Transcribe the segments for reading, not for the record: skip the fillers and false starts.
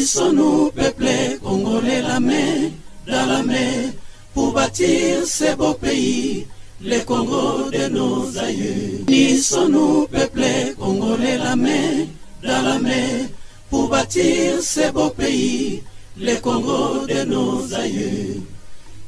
Unissons-nous, peuple congolais, la main dans la main, pour bâtir ce beau pays, le Congo de nos aïeux. Unissons-nous, peuple congolais, la main dans la main, pour bâtir ce beau pays, le Congo de nos aïeux.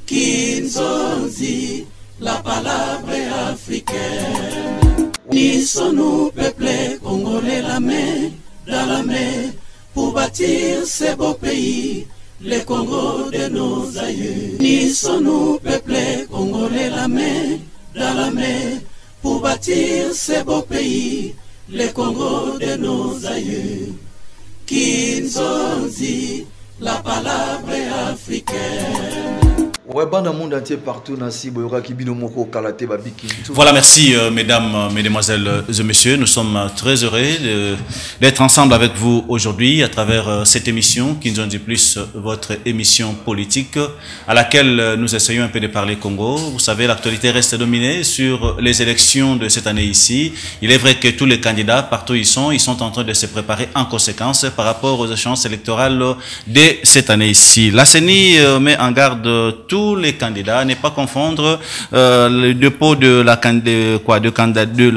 Kinzonzi, la palabre africaine. Unissons-nous, peuple congolais, la main dans la main, pour bâtir ce beau pays, le Congo de nos aïeux. Unissons-nous, peuple congolais, la main dans la main, pour bâtir ce beau pays, le Congo de nos aïeux. Kinzonzi, la palabre africaine. Voilà, merci mesdames, mesdemoiselles et messieurs. Nous sommes très heureux d'être ensemble avec vous aujourd'hui à travers cette émission qui nous en dit plus, votre émission politique à laquelle nous essayons un peu de parler Congo. Vous savez, l'actualité reste dominée sur les élections de cette année ici. Il est vrai que tous les candidats, partout ils sont en train de se préparer en conséquence par rapport aux échéances électorales de cette année ici. La CENI met en garde tous les candidats, ne pas confondre le dépôt de la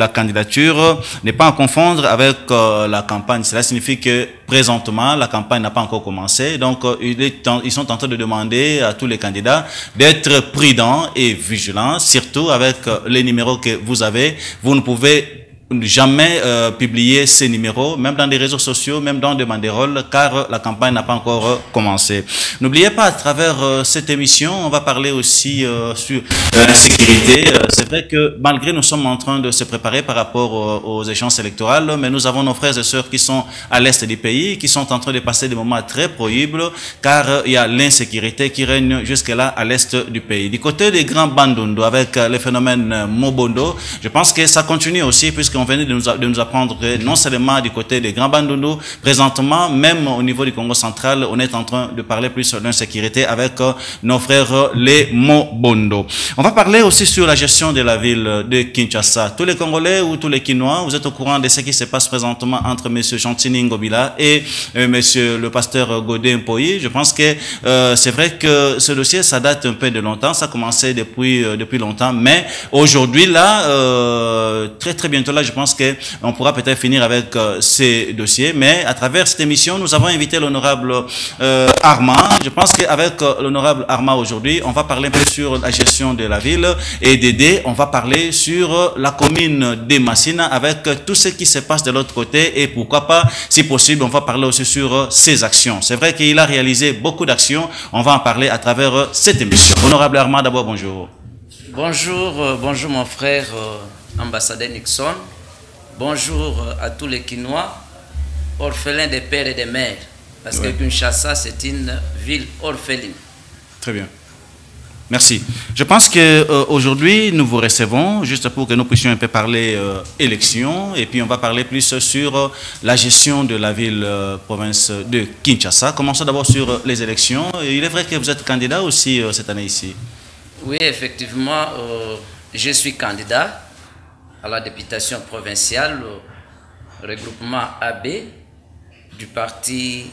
candidature, ne pas en confondre avec la campagne. Cela signifie que présentement, la campagne n'a pas encore commencé. Donc, ils sont en train de demander à tous les candidats d'être prudents et vigilants, surtout avec les numéros que vous avez. Vous ne pouvez jamais publier ces numéros, même dans des réseaux sociaux, même dans des banderoles, car la campagne n'a pas encore commencé. N'oubliez pas, à travers cette émission, on va parler aussi sur l'insécurité. C'est vrai que malgré nous sommes en train de se préparer par rapport aux échéances électorales, mais nous avons nos frères et sœurs qui sont à l'est du pays, qui sont en train de passer des moments très pénibles, car il y a l'insécurité qui règne jusque-là à l'est du pays. Du côté des grands Bandundu, avec le phénomène Mobondo, je pense que ça continue aussi, puisqu'on venait de nous apprendre que non seulement du côté des grands Bandundu, présentement, même au niveau du Congo central, on est en train de parler plus sur l'insécurité avec nos frères les Mobondo. On va parler aussi sur la gestion de la ville de Kinshasa. Tous les Congolais ou tous les Kinois, vous êtes au courant de ce qui se passe présentement entre M. Chantini Ngobila et M. le pasteur Godin Mpoyi. Je pense que c'est vrai que ce dossier, ça date un peu de longtemps, ça a commencé depuis longtemps, mais aujourd'hui, là, très bientôt, là, je pense qu'on pourra peut-être finir avec ces dossiers, mais à travers cette émission, nous avons invité l'honorable Armand. Je pense qu'avec l'honorable Armand aujourd'hui, on va parler un peu sur la gestion de la ville, et Dédé, on va parler sur la commune de Massina avec tout ce qui se passe de l'autre côté, et pourquoi pas, si possible, on va parler aussi sur ses actions. C'est vrai qu'il a réalisé beaucoup d'actions, on va en parler à travers cette émission. Honorable Armand, d'abord, bonjour. Bonjour, bonjour mon frère ambassadeur Nixon. Bonjour à tous les Kinois, orphelins des pères et des mères, parce que Kinshasa, c'est une ville orpheline. Très bien. Merci. Je pense que aujourd'hui nous vous recevons juste pour que nous puissions un peu parler élections, et puis on va parler plus sur la gestion de la ville province de Kinshasa. Commençons d'abord sur les élections. Il est vrai que vous êtes candidat aussi cette année ici. Oui, effectivement, je suis candidat à la députation provinciale au regroupement AB du parti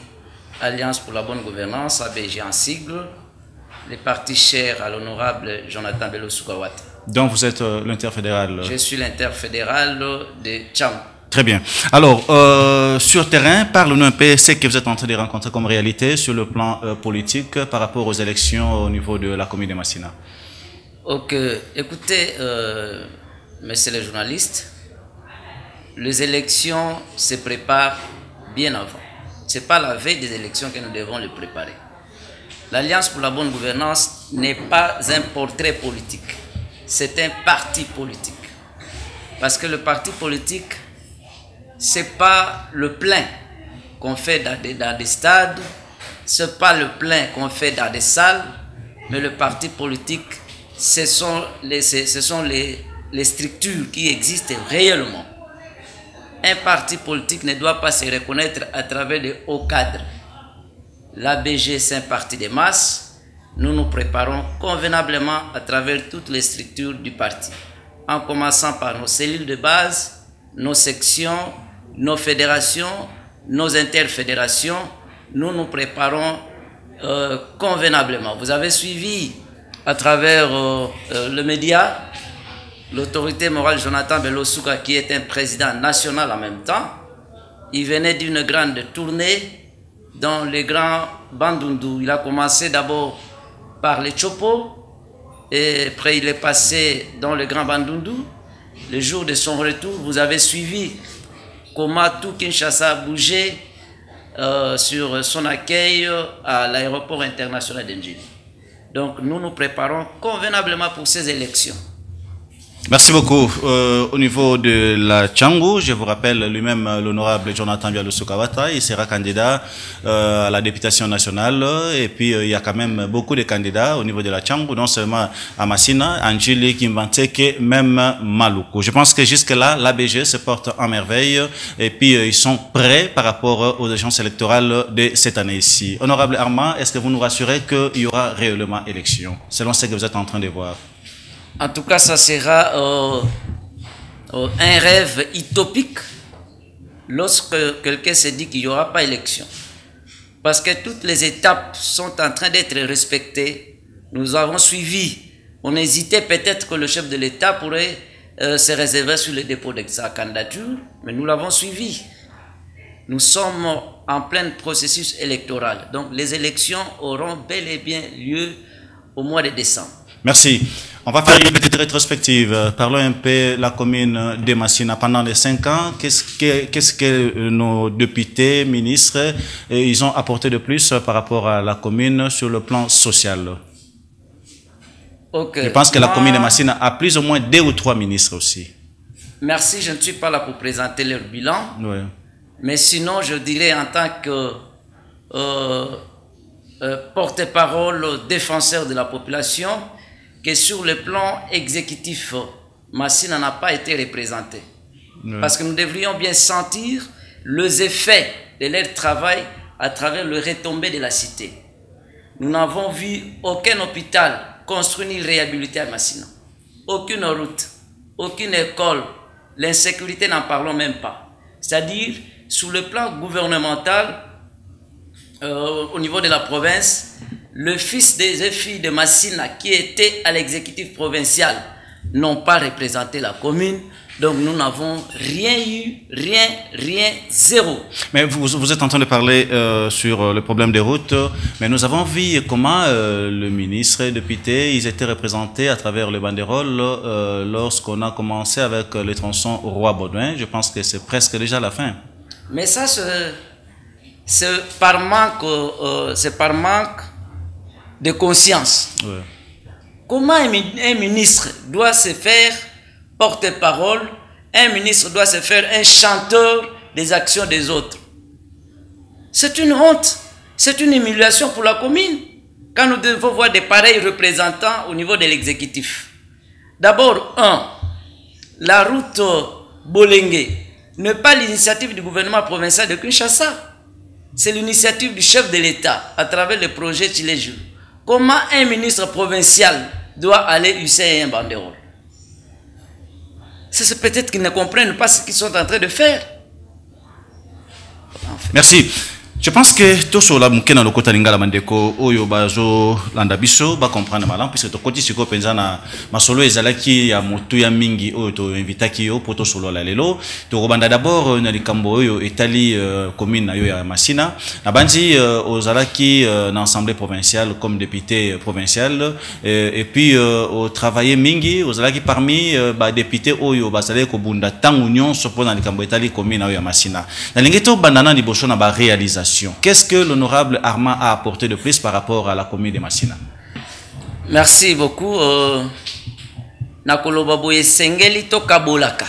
Alliance pour la bonne gouvernance, ABG en sigle, le parti cher à l'honorable Jonathan Bello Soukawata. Donc vous êtes l'interfédéral? Je suis l'interfédéral de Tcham. Très bien. Alors, sur terrain, parlez-nous un peu ce que vous êtes en train de rencontrer comme réalité sur le plan politique par rapport aux élections au niveau de la commune de Massina. Ok, écoutez, messieurs les journalistes, les élections se préparent bien avant. Ce n'est pas la veille des élections que nous devons les préparer. L'Alliance pour la bonne gouvernance n'est pas un portrait politique, c'est un parti politique. Parce que le parti politique, ce n'est pas le plein qu'on fait dans des stades, ce n'est pas le plein qu'on fait dans des salles, mais le parti politique, ce sont les structures qui existent réellement. Un parti politique ne doit pas se reconnaître à travers de hauts cadres. L'ABG, c'est un parti de masse. Nous nous préparons convenablement à travers toutes les structures du parti, en commençant par nos cellules de base, nos sections, nos fédérations, nos interfédérations, nous nous préparons convenablement. Vous avez suivi à travers le média l'autorité morale Jonathan Bello Souka, qui est un président national en même temps. Il venait d'une grande tournée dans les grands Bandundu. Il a commencé d'abord par les Chopo, et après il est passé dans le grand Bandundu. Le jour de son retour, vous avez suivi comment tout Kinshasa a bougé sur son accueil à l'aéroport international d'Enjili. Donc nous nous préparons convenablement pour ces élections. Merci beaucoup. Au niveau de la Tchangou, je vous rappelle lui-même l'honorable Jonathan Bialou Soukawata, il sera candidat à la députation nationale, et puis il y a quand même beaucoup de candidats au niveau de la Tchangou, non seulement à Massina, Anjili, Kimbanteke, même Maluku. Je pense que jusque-là, l'ABG se porte en merveille, et puis ils sont prêts par rapport aux échéances électorales de cette année ici. Honorable Armand, est-ce que vous nous rassurez qu'il y aura réellement élection, selon ce que vous êtes en train de voir? En tout cas, ça sera un rêve utopique lorsque quelqu'un se dit qu'il n'y aura pas élection. Parce que toutes les étapes sont en train d'être respectées. Nous avons suivi. On hésitait peut-être que le chef de l'État pourrait se réserver sur le dépôt de sa candidature, mais nous l'avons suivi. Nous sommes en plein processus électoral. Donc les élections auront bel et bien lieu au mois de décembre. Merci. On va faire une petite rétrospective. Parlons un peu de la commune de Massina. Pendant les 5 ans, qu'est-ce que nos députés, ministres, ils ont apporté de plus par rapport à la commune sur le plan social? Okay. Je pense que la commune de Massina a plus ou moins 2 ou 3 ministres aussi. Merci, je ne suis pas là pour présenter leur bilan. Oui. Mais sinon, je dirais en tant que porte-parole, défenseur de la population, que sur le plan exécutif, Massina n'a pas été représenté. Oui. Parce que nous devrions bien sentir les effets de leur travail à travers le retombé de la cité. Nous n'avons vu aucun hôpital construit ni réhabilité à Massina. Aucune route, aucune école. L'insécurité, n'en parlons même pas. C'est-à-dire, sur le plan gouvernemental, au niveau de la province, le fils des filles de Massina qui étaient à l'exécutif provincial n'ont pas représenté la commune. Donc nous n'avons rien eu, rien, zéro. Mais vous êtes en train de parler sur le problème des routes, mais nous avons vu comment le ministre et député, ils étaient représentés à travers le banderole lorsqu'on a commencé avec le tronçon Roi-Baudouin. Je pense que c'est presque déjà la fin. Mais ça, c'est par manque de conscience. Ouais. Comment un ministre doit se faire porte-parole, un ministre doit se faire un chanteur des actions des autres? C'est une honte, c'est une humiliation pour la commune quand nous devons voir des pareils représentants au niveau de l'exécutif. D'abord, la route Bolengue n'est pas l'initiative du gouvernement provincial de Kinshasa. C'est l'initiative du chef de l'État à travers le projet Chileju. Comment un ministre provincial doit aller user un banderole? C'est peut-être qu'ils ne comprennent pas ce qu'ils sont en train de faire. Merci. Je pense que tout cela, mukena lokota lingala mandeko oyo bazo landa biso ba comprendre malam puisque to koti siko penza na masolo ezalaki ya motu ya mingi oyo to invitaki yo poto solo la lelo to robanda d'abord na likambo oyo etali commune na yo ya Massina na banzi ozalaki na assemblée provinciale comme député provincial et puis au travailler mingi ozalaki parmi ba député oyo bazale ko bunda tangu nyonso pona likambo etali commune na yo ya Massina na lingeto bandana liboso na ba réalisation. Qu'est-ce que l'honorable Armand a apporté de plus par rapport à la commune de Massina? Merci beaucoup. Nakoloba boye sengeli to kabolaka.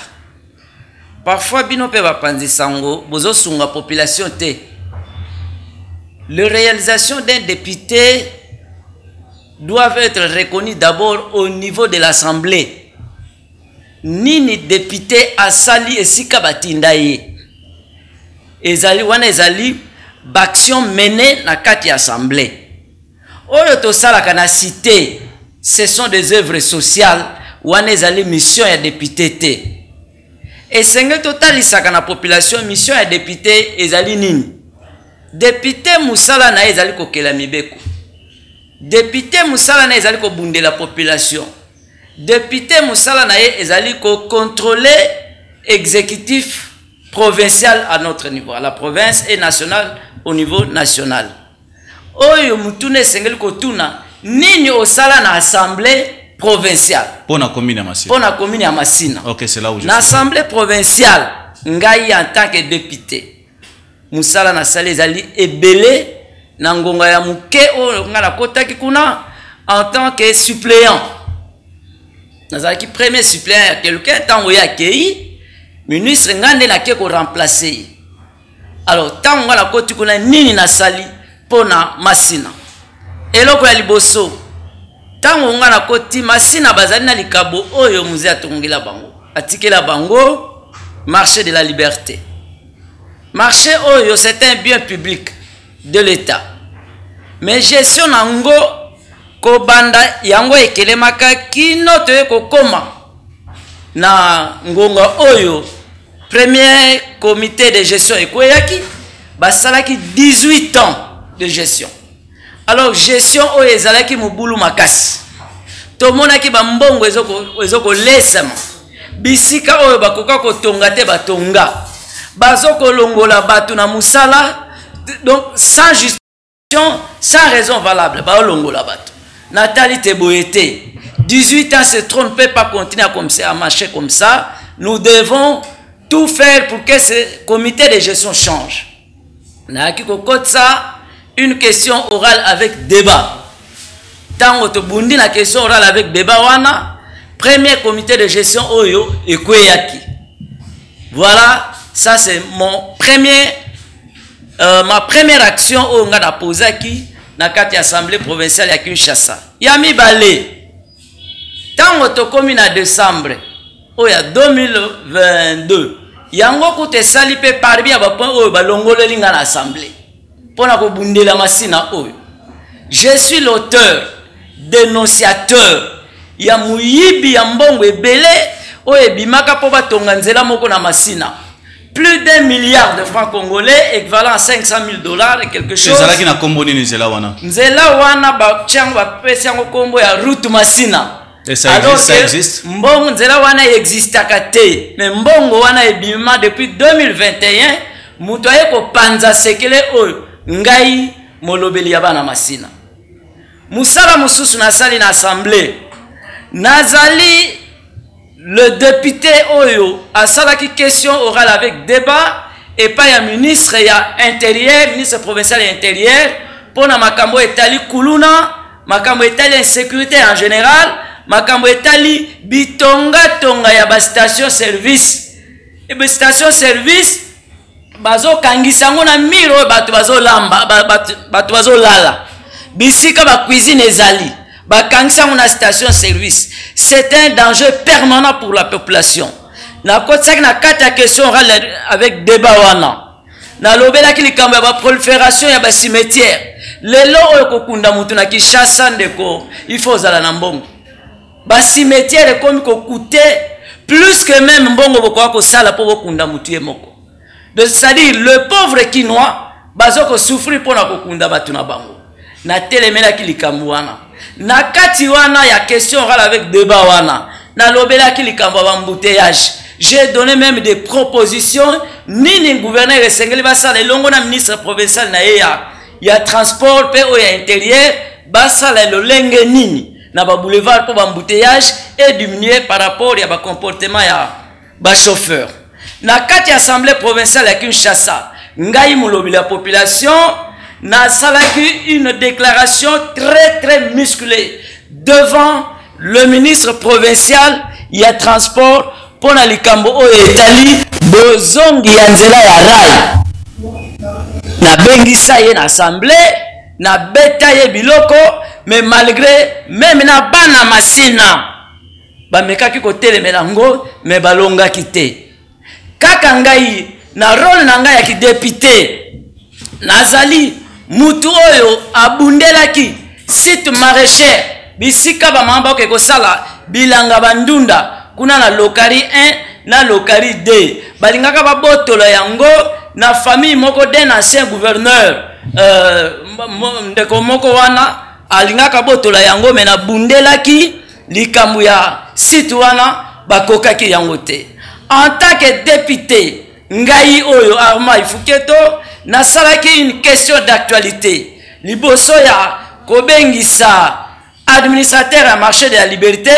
Parfois bino pe bapanzi sango bozo sunga population te. Les réalisations d'un député doivent être reconnues d'abord au niveau de l'Assemblée. Nini député asali esika batindaye. Ezali wana ezali baction menée na kati assemblée. Oyo to salaka na cité, ce sont des œuvres sociales wana ezali mission ya député te. Et senge total isaka na population mission ya député ezali nini? député Moussala na ezali kokela mibeko. Député Moussala na ezali ko bunde la population. Député Moussala na ezali ko contrôler exécutif provincial à notre niveau, à la province et national au niveau national. Oyo mutune sengeli kotuna nini osala na assemblée provinciale. Pour la commune à Massina. Pour la commune à Massina. Ok, c'est là où je suis. L'assemblée provinciale, ngai en tant que député, Moussala na sali ezali ebele na ngonga ya muke o ngala kota kikuna en tant que suppléant. Nazaki premier suppléant ya quelqu'un tango ya kei ministre ngande na ke ko remplacer. Alors tango ngala koti kuna nini na sali pona Massina. Eloko ya liboso tango ngala koti Massina bazali na likabo oyo muze atongela bango. Atikela bango marché de la liberté. Marché oyo c'est un bien public de l'État. Mais gestion nango ko banda yango ekelemaka kino to kokoma na ngonga oyo premier comité de gestion ekoyaki basalaki 18 ans de gestion. Alors gestion oyo ezalaki mobulu makasi. Tomonaki ba mbongo ezoko lesama. Bisika oyo bakoka kotonga te batonga. Bazoko longola batu na musala donc sans justification, sans raison valable ba longola batu. Nathalie Teboyete 18 ans, ce trône ne peut pas continuer à marcher comme ça. Nous devons tout faire pour que ce comité de gestion change. Une question orale avec débat. Tant que tu la question orale avec débat, premier comité de gestion oyo et Kweyaki. Voilà, ça c'est mon premier, ma première action au ngana posaki na kati assemblée provinciale ya Kinshasa. Yami balé. Tant que tu commis en décembre, oya 2022. Yango kote sali pe parmi aba point oyo balongolo linga na assemblée. Pona ko bundela Massina oyo. Je suis l'auteur, dénonciateur. Ya muyibi ya mbongo ebele oyo bimaka po batonga nzela moko na Massina. Plus d'1 milliard de francs congolais équivalent à 500 000 $ et quelque chose. Ezalaki na kombo ni nzela wana. Nzela wana ba tiango ba pesi yango kombo ya route Massina. Et ça existe. Mbongo nzela wana existe kate. Mais mbongo wana ebima depuis 2021 muto ayeko panza sekele oyo ngai molobeli ya bana Massina. Musala mususu na sali na assemblée. Nazali le député Oyo a salaki question orale avec débat et pas un ministre ya intérieur, ministre provincial et intérieur pour na makambo etali kuluna, makambo etali insécurité en général, makambo etali bitonga tonga ya ba station service. Et ba station service bazo kangisango na miro bato bazo lamba, bato bazo lala. Bisika ba cuisine ezali. Bakangisa una station service, c'est un danger permanent pour la population. Na kotsaki na kata question avec débat wana. Na lobela ki likambo ya ba prolifération ya ba cimetière. Lelo oyo kokunda mutu na Kinshasa ndeko, il faut zala na mbongo. Ba cimetière comme ko coûter plus que même mbongo boko ko sala po kokunda mutu ye moko. C'est-à-dire le pauvre Kinois bazoko souffrir pour na kokunda batu na bango. Na telemela ki likambo wana. Na kati wana ya question orale avec débat wana na lobela ki likambo ba embouteillage. J'ai donné même des propositions nini gouverneur esengeli basala elongo na ministre provincial na ya transport pe o ya intérieur basala lolenge nini na ba boulevard pour ba embouteillage et diminuer par rapport ya ba comportement ya ba chauffeur. Na kati assemblée provinciale ya Kinshasa ngai mulobi la population na salaki une déclaration très musclée devant le ministre provincial ya transport pour na likambo o etali bozongi ya nzela ya rai na bengisa ye na assemblée na beta ye biloko mais malgré même na bana Massina ba mekaki ko telemela ngo mais balonga kite kaka ngai na rôle na ngai ya ki député nazali mutu oyo abundelaki site maraîcher bisika ba mamba ke kosala bilanga bandunda kuna na lokari 1 na lokari 2 balingaka ba botolo yango na famille moko d'un ancien gouverneur ndeko moko wana alingaka botola yango mena bundelaki likambo ya site wana bakokaki yango te. En tant que député ngai oyo Armand Ifuketo nasalaki une question d'actualité liboso ya kobengisa administrateur à marché de la liberté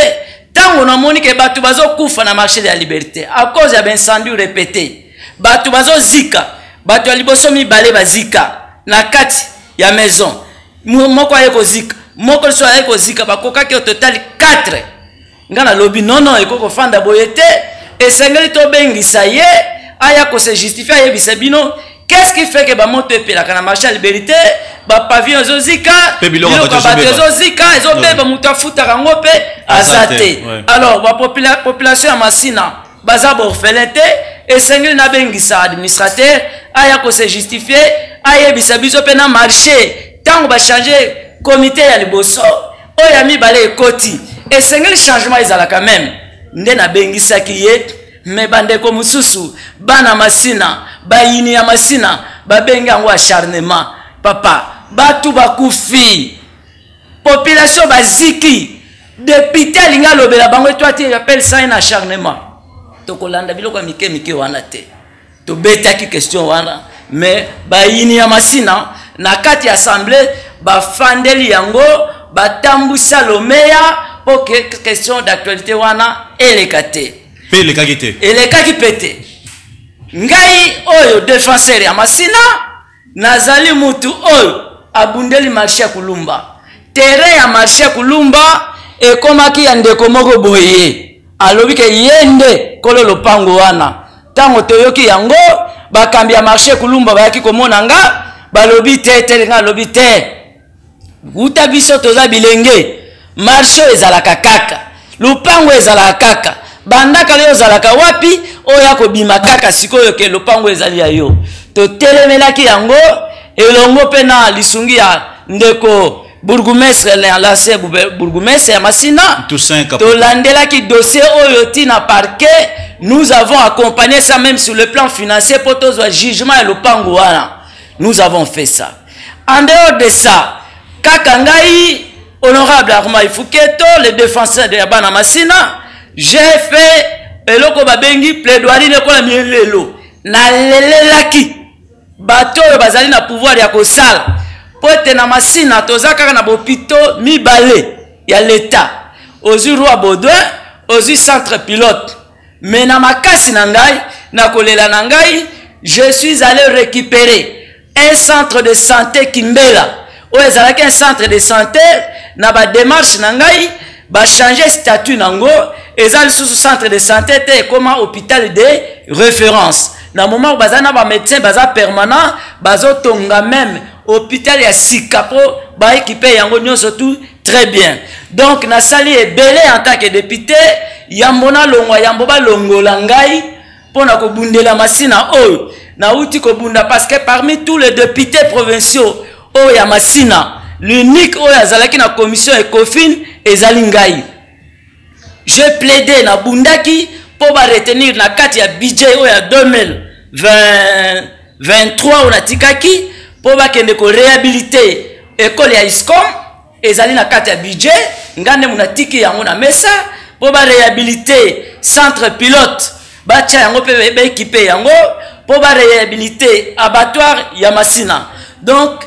tango na moni ke batu bazo kufa na marché de la liberté à cause ya incendie répété batu bazo zika batu ya liboso mibale bazika na kati ya maison moko ayeko zika moko so ayeko zika bakokaki au total 4 ngana lobi non ekoko fanda boyete esengeli to bengisa ye aya ko se justifier yebisa bino. Qu'est-ce qui fait que ba moto epela kana marché à liberté ba pavillon zozika biloko ba zozika ezobeba mutu afuta kango pe azate. Alors ba population ya Masina baza ba orphelin te esengeli na bengisa administrateur aya ko se justifier ayebisa biso pe na marché tango ba changer comité ya liboso oya mibale ekoti esengeli changement ezala quand même nde na bengisa ki ye me bandeko mususu bana Masina bayini ya Masina babenga ngo acharnement papa batu bakufi population baziki député linga lobela bango toi tu appelles ça un acharnement to kolanda biloko mike wana te to betaki question wana mais bayini ya Masina na kati assemblée bafandeli yango batambusa lomeya pour que question d'actualité wana elekate elekaki pete ngai oyo défenseur ya Masina nazali mutu oyo abundeli marché kulumba terrain ya marché kulumba ekomaki ya ndeko moko boye alobi ke yende kolo lopango wana tango toyoki yango bakambi ya marché kulumba bayaki komona nga balobi te nga lobi te uta biso toza bilenge marché ezalaka kaka lupango ezalaka kaka bandaka leo zalaka wapi oya ko bima kaka sikoyo ke lopango ezali ya yo to telemelaki yango elongo pena lisungi ya ndeko bourgmestre l'ancien bourgmestre ya Masina to landelaki dossier oyo tina parquet. Nous avons accompagné ça même sur le plan financier pour tous les jugements et lopango wana nous avons fait ça. En dehors de ça kakangai honorable Armand Ifuketo le défenseur de Bana Masina j'ai fait eloko babengi plaidoirie nekola mielelo na lelelaki bato bazali na pouvoir ya kosala pote na Masina tozaka na bopito mibale ya l'état ozu roi Baudouin ozu centre pilote mais na makasi na ngai na kolela na ngai je suis allé récupérer un centre de santé Kimbela o ezalaki un centre de santé na ba démarche na ngai ba changer statut nango ezali sous centre de santé te comme hôpital de référence na moment bazana ba médecin baza permanent bazotonga même hôpital ya sikapo ba équipé yango nyonso tout très bien. Donc na sali ebele en tant que député yambona longwa yambo ba longola ngai pona ko bundela Masina oyo na uti ko bunda parce que parmi tous les députés provinciaux oyo ya Masina l'unique oyo azalaki na commission Ecofin ezali ngai. Je plaidais na bundaki pour ba retenir na kati ya budget oyo ya 2023 on a tikaki pour ba kende ko réhabiliter école ya ISCOM ezali na kati ya budget ngande munatiki yango na mesa pour ba réhabiliter centre pilote ba tia yango pe ba équiper yango pour ba réhabiliter abattoir ya Masina. Donc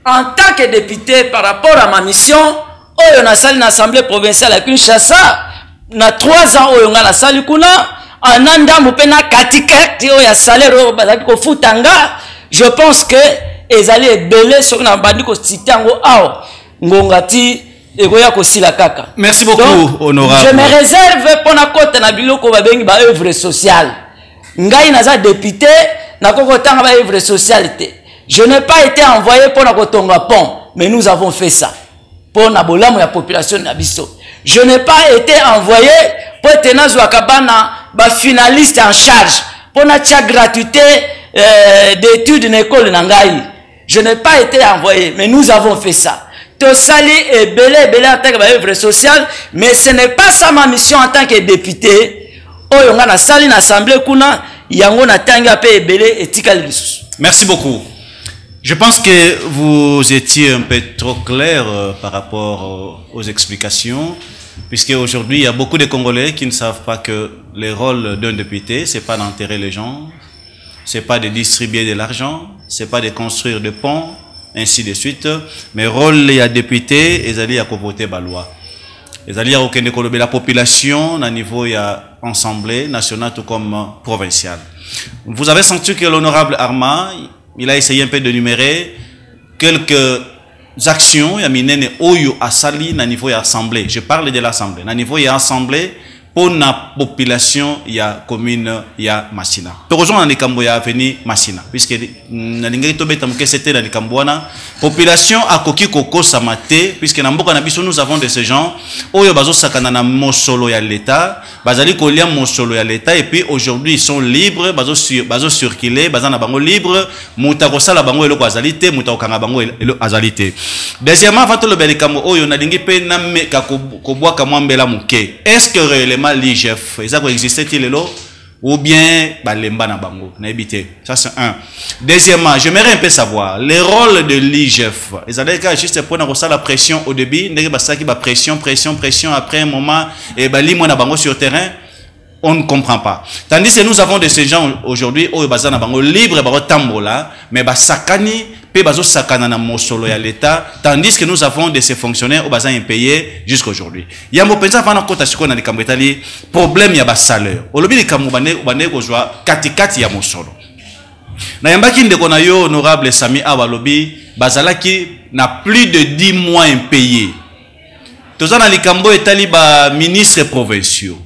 en tant que député par rapport à ma mission oyo na sali na assemblée provinciale à Kinshasa na 3 ans oyo nga na sali kuna ananda mupena katikati oyo ya salaire oyo bazaki ko futanga je pense que ezali ebele soki na bandi ko citer yango awa ngongati ekoya ko sila kaka. Merci beaucoup. Donc, honorable. Je me réserve pour na kota na biloko babengi ba œuvre sociale ngai naza député na kokotanga ba œuvre sociale te. Je n'ai pas été envoyé pour na kotonga pont mais nous avons fait ça pour na bolamu ya population na biso. Je n'ai pas été envoyé pour tenir Zouakabana ba finaliste en charge pour na tia gratuité d'études dans l'école Nangaï. Je n'ai pas été envoyé, mais nous avons fait ça. Tosali est belé en tant qu'œuvre sociale, mais ce n'est pas ça ma mission en tant que député. Oh, on a sali l'assemblée kuna yango na tanga pe ebele etikali lisusu. Merci beaucoup. Je pense que vous étiez un peu trop clair par rapport aux explications, puisque aujourd'hui il y a beaucoup de Congolais qui ne savent pas que le rôle d'un député, c'est pas d'enterrer les gens, c'est pas de distribuer de l'argent, c'est pas de construire des ponts, ainsi de suite. Mais rôle des députés, ils allaient à voter la loi. Ils allaient à la population à niveau assemblée nationale tout comme provinciale. Vous avez senti que l'honorable Arma, il a essayé un peu de numérer quelques actions, il y a miné oyo asali na niveau assemblée. Je parle de l'assemblée. Na niveau assemblée pour la population ya commune ya Massina. Heureusement na likambo ya avenue Massina puisque na lingaki tobeta muke c'était na likambo wana population akoki koko samate puisque na mboka na biso nous avons de ces gens oyo bazo sakana na mosolo ya l'état, bazali kolia mosolo ya l'état et puis aujourd'hui ils sont libres, bazo circuler, bazana bango libre, muta ko sala bango eloko azalité, muta ko kanga bango eloko azalité. Deuxièmement, avant tout le belikambo oyo na lingi pe na me ka ko bwa ka mwambela muke. Est-ce que réellement l'IGF, ça existait-il là ou bien balemba na bango na habité. Ça c'est un. Deuxièmement, j'aimerais un peu savoir le rôle de l'IGF. Ils allaient juste pour la pression au début, ndenge basaki ba pression après un moment et bali mo na bango sur terrain. On ne comprend pas. Tandis que nous avons de ces gens aujourd'hui au bazana bango libre ba tambola mais ba sakani pe bazo sakana na mosolo ya l'état tandis que nous avons de ces fonctionnaires au bazan impayés jusqu'à aujourd'hui. Ya mo pensa fana kota siko na likambo etali problème ya ba salaire. Olobi likambo bane ko jwa katikati ya mosolo. Na yambaki ndeko na yo honorable Sami Awalobi bazalaki na plus de 10 mois impayés. Tozana likambo etali ba ministres provinciaux.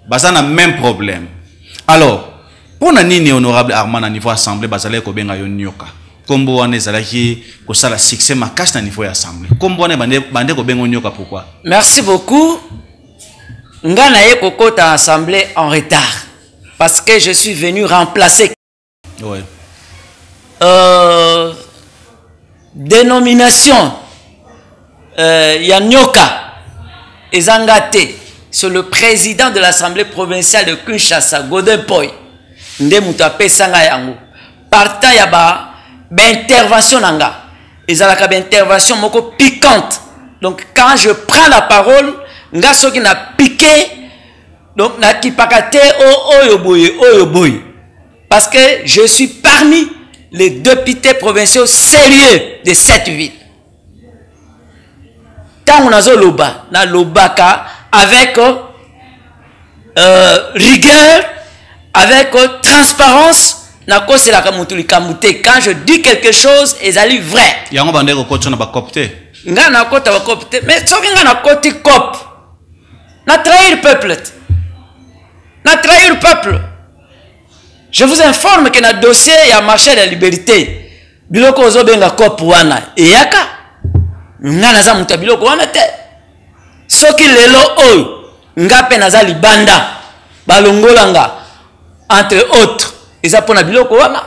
Bazana même problème. Alors, pour nani honorable Armand à niveau assemblée, bazale ko benga yo nyoka. Kombo wane zalaki ko sala succès makache na niveau assemblée. Kombo wane bande ko benga nyoka pourquoi? Merci beaucoup. Ngana ye kokota assemblée en retard parce que je suis venu remplacer. Ouais. Dénomination ya nyoka ezangate. C'est le président de l'Assemblée provinciale de Kinshasa, Godin Poy. Nde mutape sanga yango. Partant ya ba intervention nanga. Ezalaka ba intervention moko piquante. Donc quand je prends la parole, nga soki na piqué donc na kipakate oyo boy. Parce que je suis parmi les députés provinciaux sérieux de cette ville. Tant on a zo loba na lobaka avec rigueur, avec transparence, quand je dis quelque chose, ils allaient vrai. Mais na trahir peuple. Je vous informe que dans le dossier, il y a marché de la liberté. Biloko ozo benga cop wana. Et yaka. Ngana za muta biloko wana te. Soki lelo oyo ngape naza libanda balongolanga entre autres eza pona biloko wana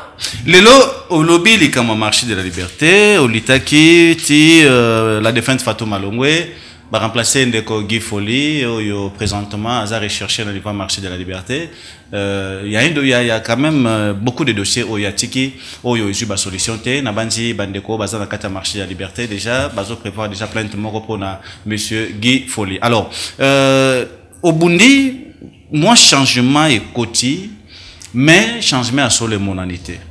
lelo olobi likama marché de la liberté olitaki ti la défunte Fatou Malongwe ba remplacer ndeko Guy Foli oyo présentement aza recherché dans le marché de la liberté. Il y a quand même beaucoup de dossiers où il y a tiki où il y a solution té na bandi bandeko baza na kata marché de la liberté déjà bazo prévoir déjà plainte moko pona monsieur Guy Foli. Alors au Bundi moi changement est côté mais changement à sur les monanité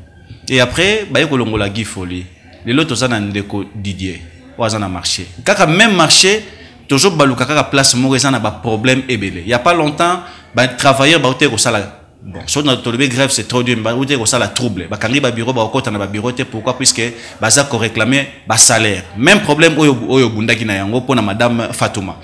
et après ba yeko longola Guy Foli les lotos za ndeko Didier oza na marché kaka même marché toujours baluka kaka place moko eza na ba problème ebele. Il y a pas longtemps ba travailleurs ba ote ko sala bon so na tolebe grève c'est trop dur ba ote ko sala trouble ba kangi ba bureau ba okota na ba bureau te pourquoi puisque baza ko réclamer ba salaire même problème oyo bundaki na yango pona madame Fatouma.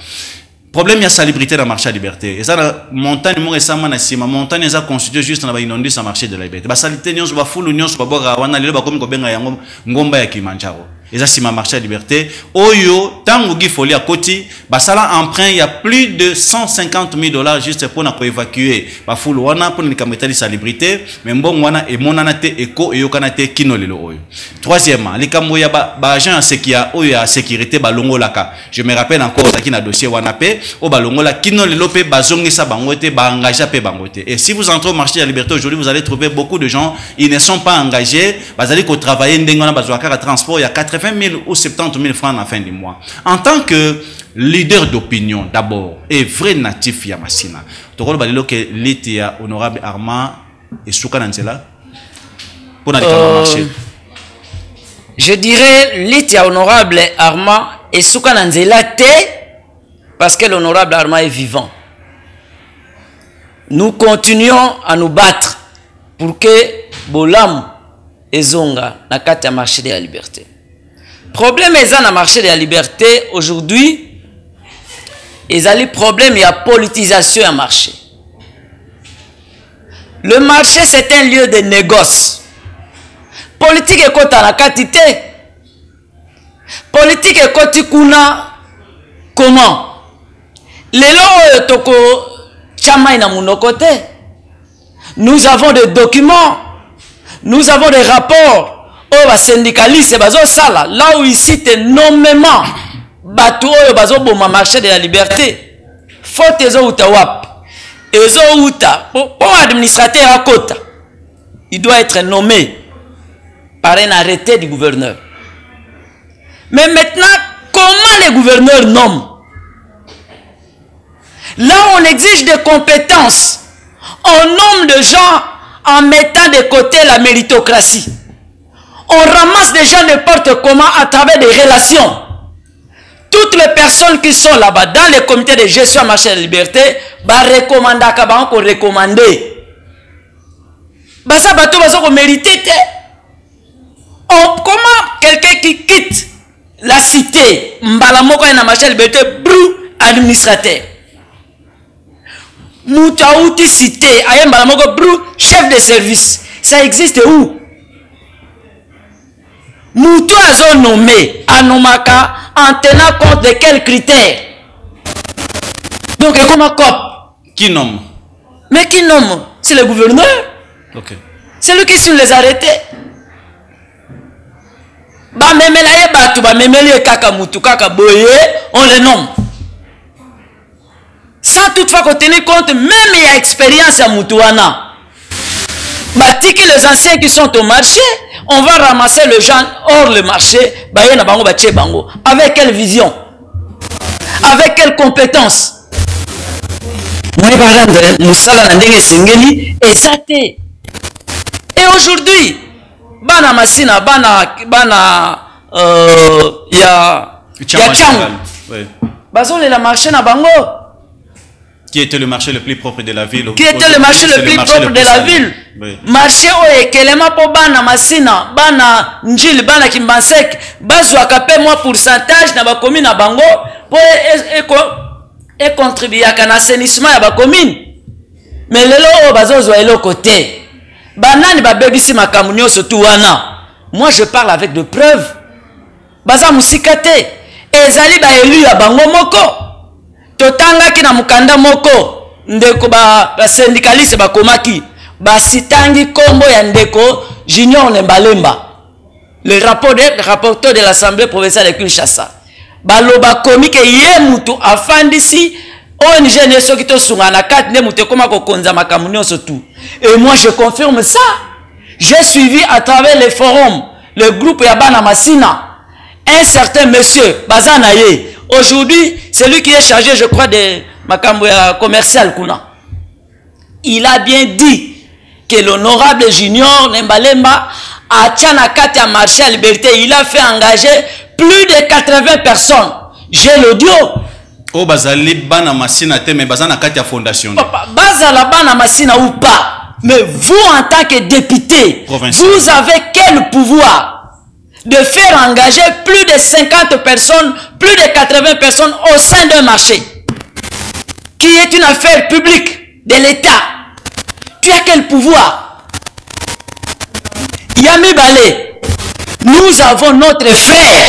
Problème ya salubrité dans marché de liberté. Et ça la montagne mo resama na sima montagne eza constitué juste na ba inondé sur marché de la liberté. Ba salité nyonso ba fulu nyonso ba boka wana lelo ba komi ko benga yango ngomba ya Kilimanjaro. Et ça, c'est ma marché à liberté. Oyo, tango Folie à côté, basala emprunt, il y a plus de 150 000 $ juste pour évacuer. Bafoul wana pour ne kametali salubrité, mais bon wana et mon anate eko et yokanate kino lelo oyo. Troisièmement, les kamoya ba agent sékia oyo à sécurité balongo laka. Je me rappelle encore ça qui na dossier wana pe o balongo la kino lelo pe bazongi sa bangote ba engagé pe bangote. Et si vous entrez au marché de la liberté aujourd'hui, vous allez trouver beaucoup de gens, ils ne sont pas engagés, bazali ko travailler ndengona bazwaka à transport, il y a 80 000 ou 70 000 francs à la fin du mois. En tant que leader d'opinion, d'abord, et vrai natif Yamasina, tu vois que l'État honorable Armand et Souka Nanzela pour marché. Je dirais l'État honorable Armand et Souka Nanzela parce que l'honorable Armand est vivant. Nous continuons à nous battre pour que Bolam et Zonga na kati ya marché de la liberté. Problème est dans le marché de la liberté aujourd'hui, ils ont le problème, il y a politisation à marché. Le marché c'est un lieu de négoce. Politique est côté la quantité. Politique est côté kuna comment? Les lois toko chamay na mon côté. Nous avons des documents, nous avons des rapports. Oh, les syndicalistes, là où ils citent nommément Batou Bazo Boma marché de la liberté. Faute ezo uta wap. Ezo uta. Pour administrateur à côté, il doit être nommé par un arrêté du gouverneur. Mais maintenant, comment les gouverneurs nomment? Là, on exige des compétences. On nomme des gens en mettant de côté la méritocratie. On ramasse des gens n'importe comment à travers des relations. Toutes les personnes qui sont là-bas dans les comités de gestion marché de la liberté, bah recommandent à qu'on recommande. Bah ça bateau bah ça qu'on mérite. Comment quelqu'un qui quitte la cité, mbalamoko na marché de la liberté, brou administrateur. Moutaouti cité, ayem mbalamoko brou chef de service. Ça existe où? Moutou a nommé Anomaka en tenant compte de quels critères? Donc, comment cop? Qui nomme? Mais qui nomme? C'est le gouverneur. Ok. C'est lui qui suit les arrêtés. Bah, même là, batu, bah, même les kaka moutou, kaka boye, on les nomme. Sans toutefois qu'on tenir compte, même il y a expérience à Moutouana. Bah, tiki les anciens qui sont au marché, on va ramasser le gens hors le marché, avec quelle vision? Avec quelle compétence? Et aujourd'hui, Bana Masina, ya Tchang, Bazol et la marché na bango. Qui était le marché le plus propre de la ville? Qui était le marché le plus propre de la ville? Oui. Marché oye kelema po bana Masina, bana Njil, bana Kimbansek, bazwa kapé moi pourcentage na ba commune na bango pour et contribuer à l'assainissement ya ba commune. Mais lelo bazozwa elo côté. Banani ba bebisi makamunyo surtout wana. Moi je parle avec de preuves. Baza musikate ezali ba élu ya bango moko. Totanga ki na mukanda moko ndeko ba syndicaliste ba komaki ba sitangi kombo ya ndeko Junior Nembalemba, le rapporteur de l'Assemblée provinciale de Kinshasa. Ba loba komike ye mutu afandisi ONG ne sokito sunga na kat ne mutu koma ko konza makamunyo surtout. Et moi je confirme ça. J'ai suivi à travers les forums, le groupe Yabana Masina, un certain monsieur Bazanaye. Aujourd'hui, c'est lui qui est chargé, je crois, de Makambo commercial Kuna. Il a bien dit que l'honorable Junior Nembalemba a Tchanakati à marché à liberté. Il a fait engager plus de 80 personnes. J'ai l'audio. Oh, Bazali Bana Masina, mais Bazana Katia Fondation. Bazala Bana Masina ou pas. Mais vous, en tant que député, vous avez quel pouvoir de faire engager plus de 50 personnes, plus de 80 personnes au sein d'un marché qui est une affaire publique de l'État? Tu as quel pouvoir? Yami Balé, Nous avons notre frère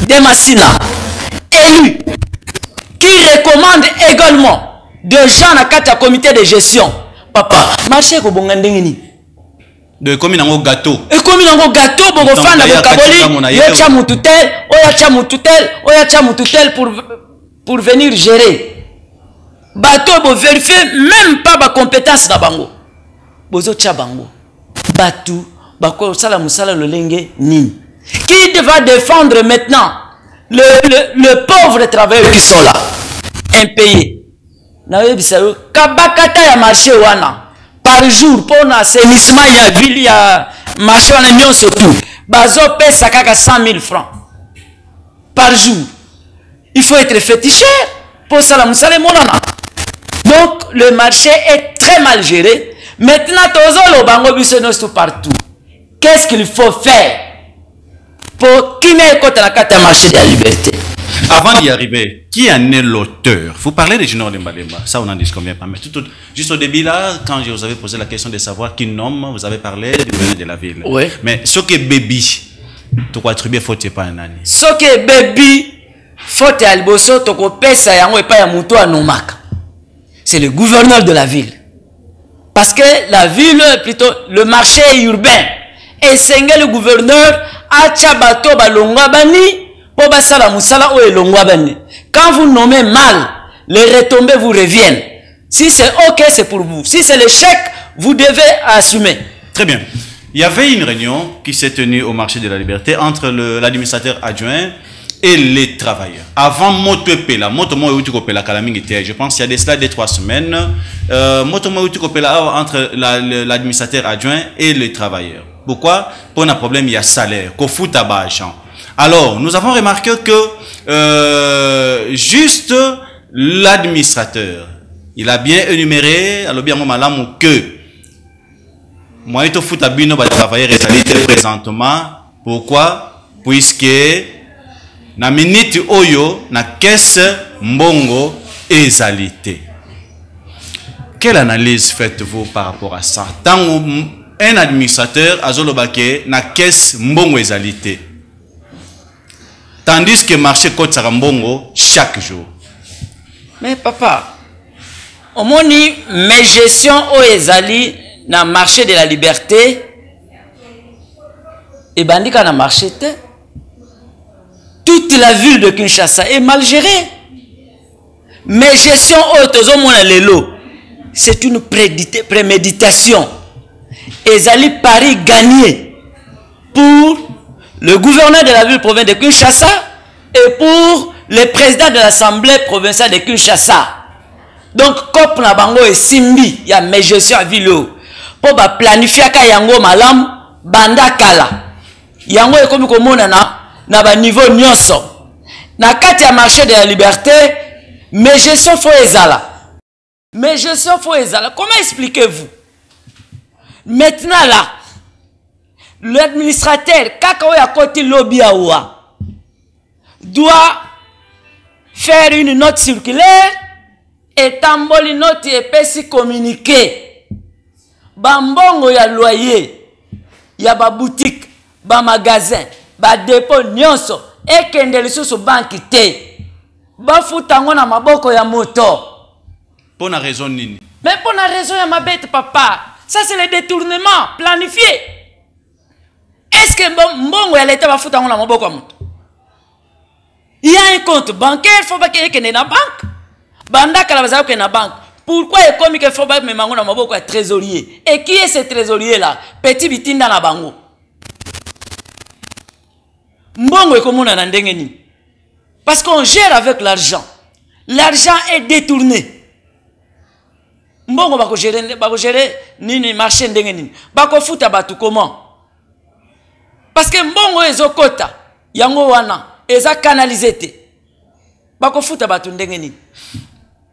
de Massina, élu, qui recommande également des gens à quatre comité de gestion. Papa, marché ko bongandengeni. De comme un gâteau. Et comme un gâteau, pour faire la vocaboli, yo chamoututel, oya chamoututel, oya chamoututel pour venir gérer. Bateau, pour vérifier même pas ma compétence na bango. Bozo chabango. Batou, bako sala musala lolenge ni. Qui va défendre maintenant le pauvre travailleur qui sont là, impayés. Nawe bisayo kabakata ya marché wana. Par jour, pour l'assainissement, il y a ville, il y a marché en union surtout. Bazo paie ça kaka 100 000 francs. Par jour. Il faut être féticheur pour ça la moussale monana. Donc, le marché est très mal géré. Maintenant, tozo lo bango bisenos tout partout. Qu'est-ce qu'il faut faire pour qui met côté la carte marché de la liberté? Avant d'y arriver, qui en est l'auteur? Vous parlez de Junior Limbalemba, ça on en dit combien pas. Mais juste au début là, quand je vous avais posé la question de savoir qui nomme, vous avez parlé du gouverneur de la ville. Oui. Mais ce que Baby, tu crois attribuer faute pas un année. Ce que Baby, faute à Alboso, tu crois pesa yango et pas ya muto anomaka. C'est le gouverneur de la ville. Parce que la ville, plutôt, le marché est urbain. Et c'est le gouverneur, acha bato balongwa bani, pour basala musala ou elongwa bani. Quand vous nommez mal, les retombées vous reviennent. Si c'est ok, c'est pour vous. Si c'est l'échec, vous devez assumer. Très bien. Il y avait une réunion qui s'est tenue au marché de la liberté entre l'administrateur adjoint et les travailleurs. Avant Motopela, je pense qu'il y a de cela 2-3 semaines, entre l'administrateur adjoint et les travailleurs. Pourquoi? Pour un problème, il y a salaire, qu'au fout à bas. Alors, nous avons remarqué que juste l'administrateur, il a bien énuméré, alors bien malam que moi, il faut que travailler réalité présentement. Pourquoi? Puisque na minute oyo na caisse mbongo ezalité. Quelle analyse faites-vous par rapport à ça? Tant un administrateur azolobake na caisse mbongo ezalité. Tandis que marché côte mbongo chaque jour. Mais papa, au moni mes gestion o ezali na marché de la liberté et bandika na marché te. Toute la ville de Kinshasa est mal gérée. Mais gestion c'est une préméditation. Ezali Paris gagné pour le gouverneur de la ville provinciale de Kinshasa et pour le président de l'Assemblée provinciale de Kinshasa. Donc, Kop na bango et Simbi, il y a mes gestions à ville. Pour planifier ka yango malam banda kala. Yango est comme na ba niveau nyonso na kati ya marché de la liberté mais gestion fo ezala comment expliquez-vous maintenant là l'administrateur kaka oya koti lobby awa doit faire une note circulaire et tamboli note epesi communiqué bambongo ya loyer ya ba boutique ba magasin ba dépôt nyonso ekende lisusu banki te bafutango na maboko ya moto pour na raison nini mais pour na raison ya mabete papa ça c'est le détournement planifié est-ce que mbongo ya leta bafutango na maboko ya moto il y a un compte bancaire faut pas kende na banque bandaka la bazako ke na banque pourquoi il comme que faut pas memango na maboko ya trésorier et qui est ce trésorier là petit bitinda na bango mbongo ekomona na ndenge nini parce qu'on gère avec l'argent est détourné mbongo bako gérer nini marché ndenge nini bako futa batu comment parce que mbongo ezokota yango wana eza canalisé te bako futa batu ndenge nini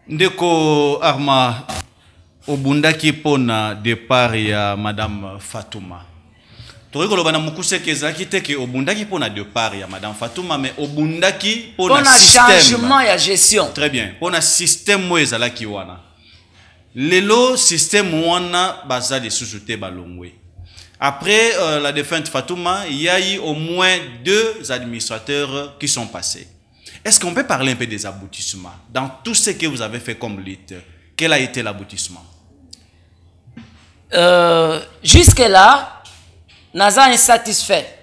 ndeko Arma obundaki pona départ ya madame Fatouma. Torikoloba na mukuse kezaki teke obundaki pona départ ya madame Fatouma mais obundaki pona système changement ya gestion. Très bien. Pona système mo ezalaki wana. Lelo système wana baza de sous-souté balongwe. Après la défunte Fatouma, il y a eu au moins 2 administrateurs qui sont passés. Est-ce qu'on peut parler un peu des aboutissements? Dans tout ce que vous avez fait comme lutte, quel a été l'aboutissement? Jusque-là, naza insatisfait.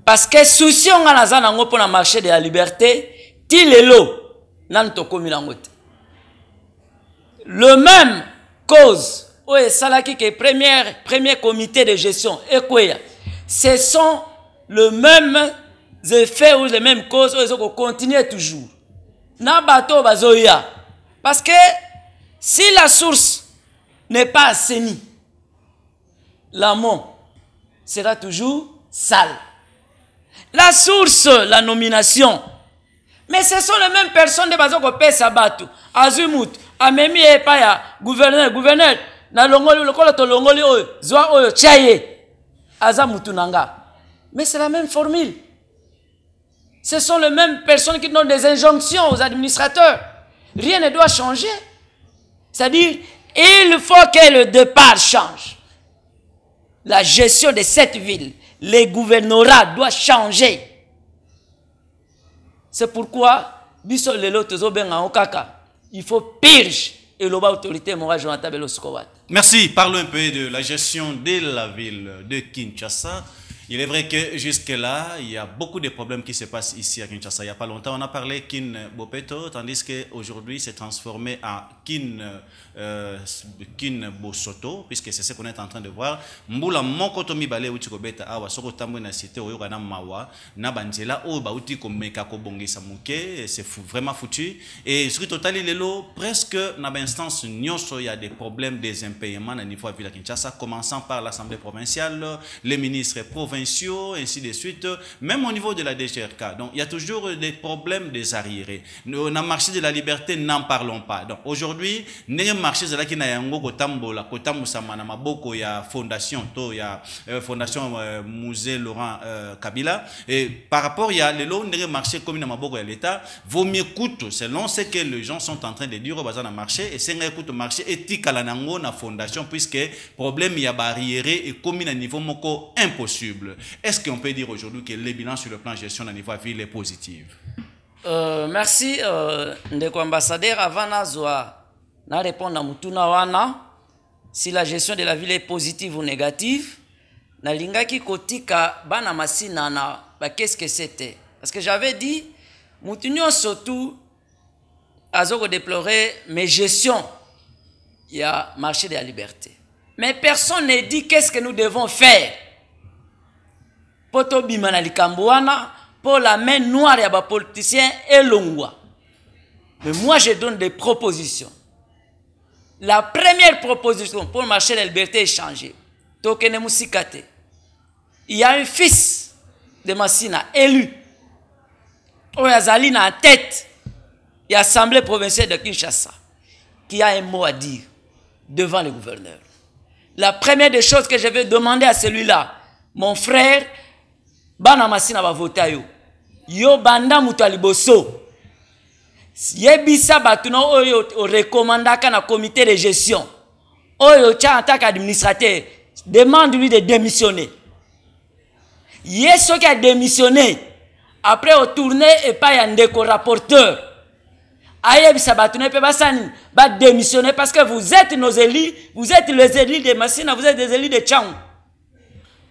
Parce que souci on a naza nango pour le marché de la liberté, ti lelo nan to komi nango te. Le même cause oye salaki que premier comité de gestion ekoya, ce sont le même effets ou les mêmes causes où ils ont continué toujours. Na bateau bazoya. Parce que si la source n'est pas assainie, l'amont sera toujours sale. La source, la nomination. Mais ce sont les mêmes personnes de bazo ko pesa bato. Azumut, amemi epaya, gouverneur, na longoli lokola to longoli oyo, zwa oyo chaye. Azamutunanga. Mais c'est la même formule. Ce sont les mêmes personnes qui donnent des injonctions aux administrateurs. Rien ne doit changer. C'est-à-dire, il faut que le départ change. La gestion de cette ville, les gouvernorats doivent changer. C'est pourquoi, il faut purge et l'autorité morale Jonathan Bello Sukowat. Merci. Parlons un peu de la gestion de la ville de Kinshasa. Il est vrai que jusque-là, il y a beaucoup de problèmes qui se passent ici à Kinshasa. Il n'y a pas longtemps, on a parlé Kin Bopeto, tandis qu'aujourd'hui, c'est transformé en Kin Bosoto, puisque c'est ce qu'on est en train de voir. Mbula Mokotomi Bale Utikobeta Awa, Soko Tambo na cité Oyokana Mawa, Nabanzela, O Bauti Komeka Kobongi Samuke, c'est vraiment foutu. Et sur le total, presque dans l'instance Nyonso, il y a des problèmes des impayements à niveau de la Kinshasa, commençant par l'Assemblée provinciale, les ministres provinciaux, ainsi de suite, même au niveau de la DGRK. Donc, il y a toujours des problèmes des arriérés. Dans le marché de la liberté, n'en parlons pas. Donc, aujourd'hui, il y a un marché de la qui n'a il y a fondation, il y a fondation Musée Laurent Kabila. Et par rapport, il y a le marché comme dans l'État, vaut mieux coûte, selon ce que les gens sont en train de dire au bazar dans le marché, et c'est un coût marché éthique à la fondation, puisque problème il y a barriéré et comme à niveau moko impossible. Est-ce qu'on peut dire aujourd'hui que le bilan sur le plan gestion à niveau ville est positif? Merci, Ndeko ambassadeur. Avant na répondre à Mutuna wana, si la gestion de la ville est positive ou négative, na lingaki kotika bana masina na qu'est-ce que c'était? Parce que j'avais dit, Moutinho surtout azoko déplorer mes gestions. Il y a marché de la liberté. Mais personne ne dit qu'est-ce que nous devons faire. Poto bimana likambouana pour la main noire ya ba politicien et longwa. Mais moi je donne des propositions. La première proposition pour le marché de la liberté est changée. Tokene Musikate. Il y a un fils de Massina élu. Oyazali na tête de l'Assemblée provinciale de Kinshasa qui a un mot à dire devant le gouverneur. La première des choses que je vais demander à celui-là, mon frère, Bana Massina va voter yo. Yo banda mutu aliboso. Yebisa batuna oyo recommandaka na comité de gestion. Oyo tcha en tant qu'administrateur, demande-lui de démissionner. Yeso qui a démissionné, après au tourner et pas y a un déco rapporteur. Ayebisa batuna pe basani va démissionner parce que vous êtes nos élus, vous êtes les élus de Massina, vous êtes des élus de Tchang.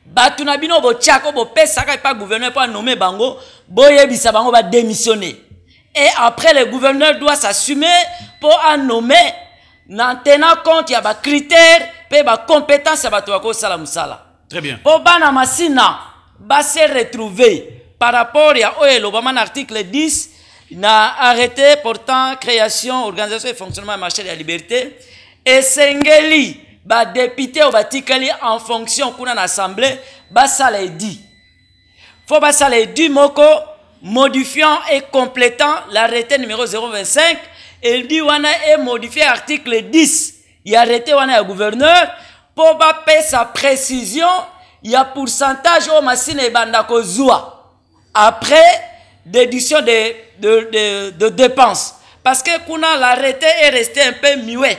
Batuna bino bo tchako bo pesaka et pas gouverneur pas nommer bango, boyebisa bango va démissionner. Et après le gouverneur doit s'assumer pour en nommer, en tenant compte il y a des critères, des compétences à batouako sala musala. Très bien. Pour Bana Massina va se retrouver par rapport à l'Obama article 10 n'a arrêté portant création, organisation et fonctionnement du marché de la liberté et Sengeli ba député ou batikali en fonction pour une assemblée ba ça les dit. Faut ba ça les dit moko modifiant et complétant l'arrêté numéro 025 et dit wana est modifié article 10. Il a arrêté wana le gouverneur pour ba payer sa précision, il y a pourcentage au machine et bandako zoua après déduction de dépenses parce que kuna l'arrêté est resté un peu muet.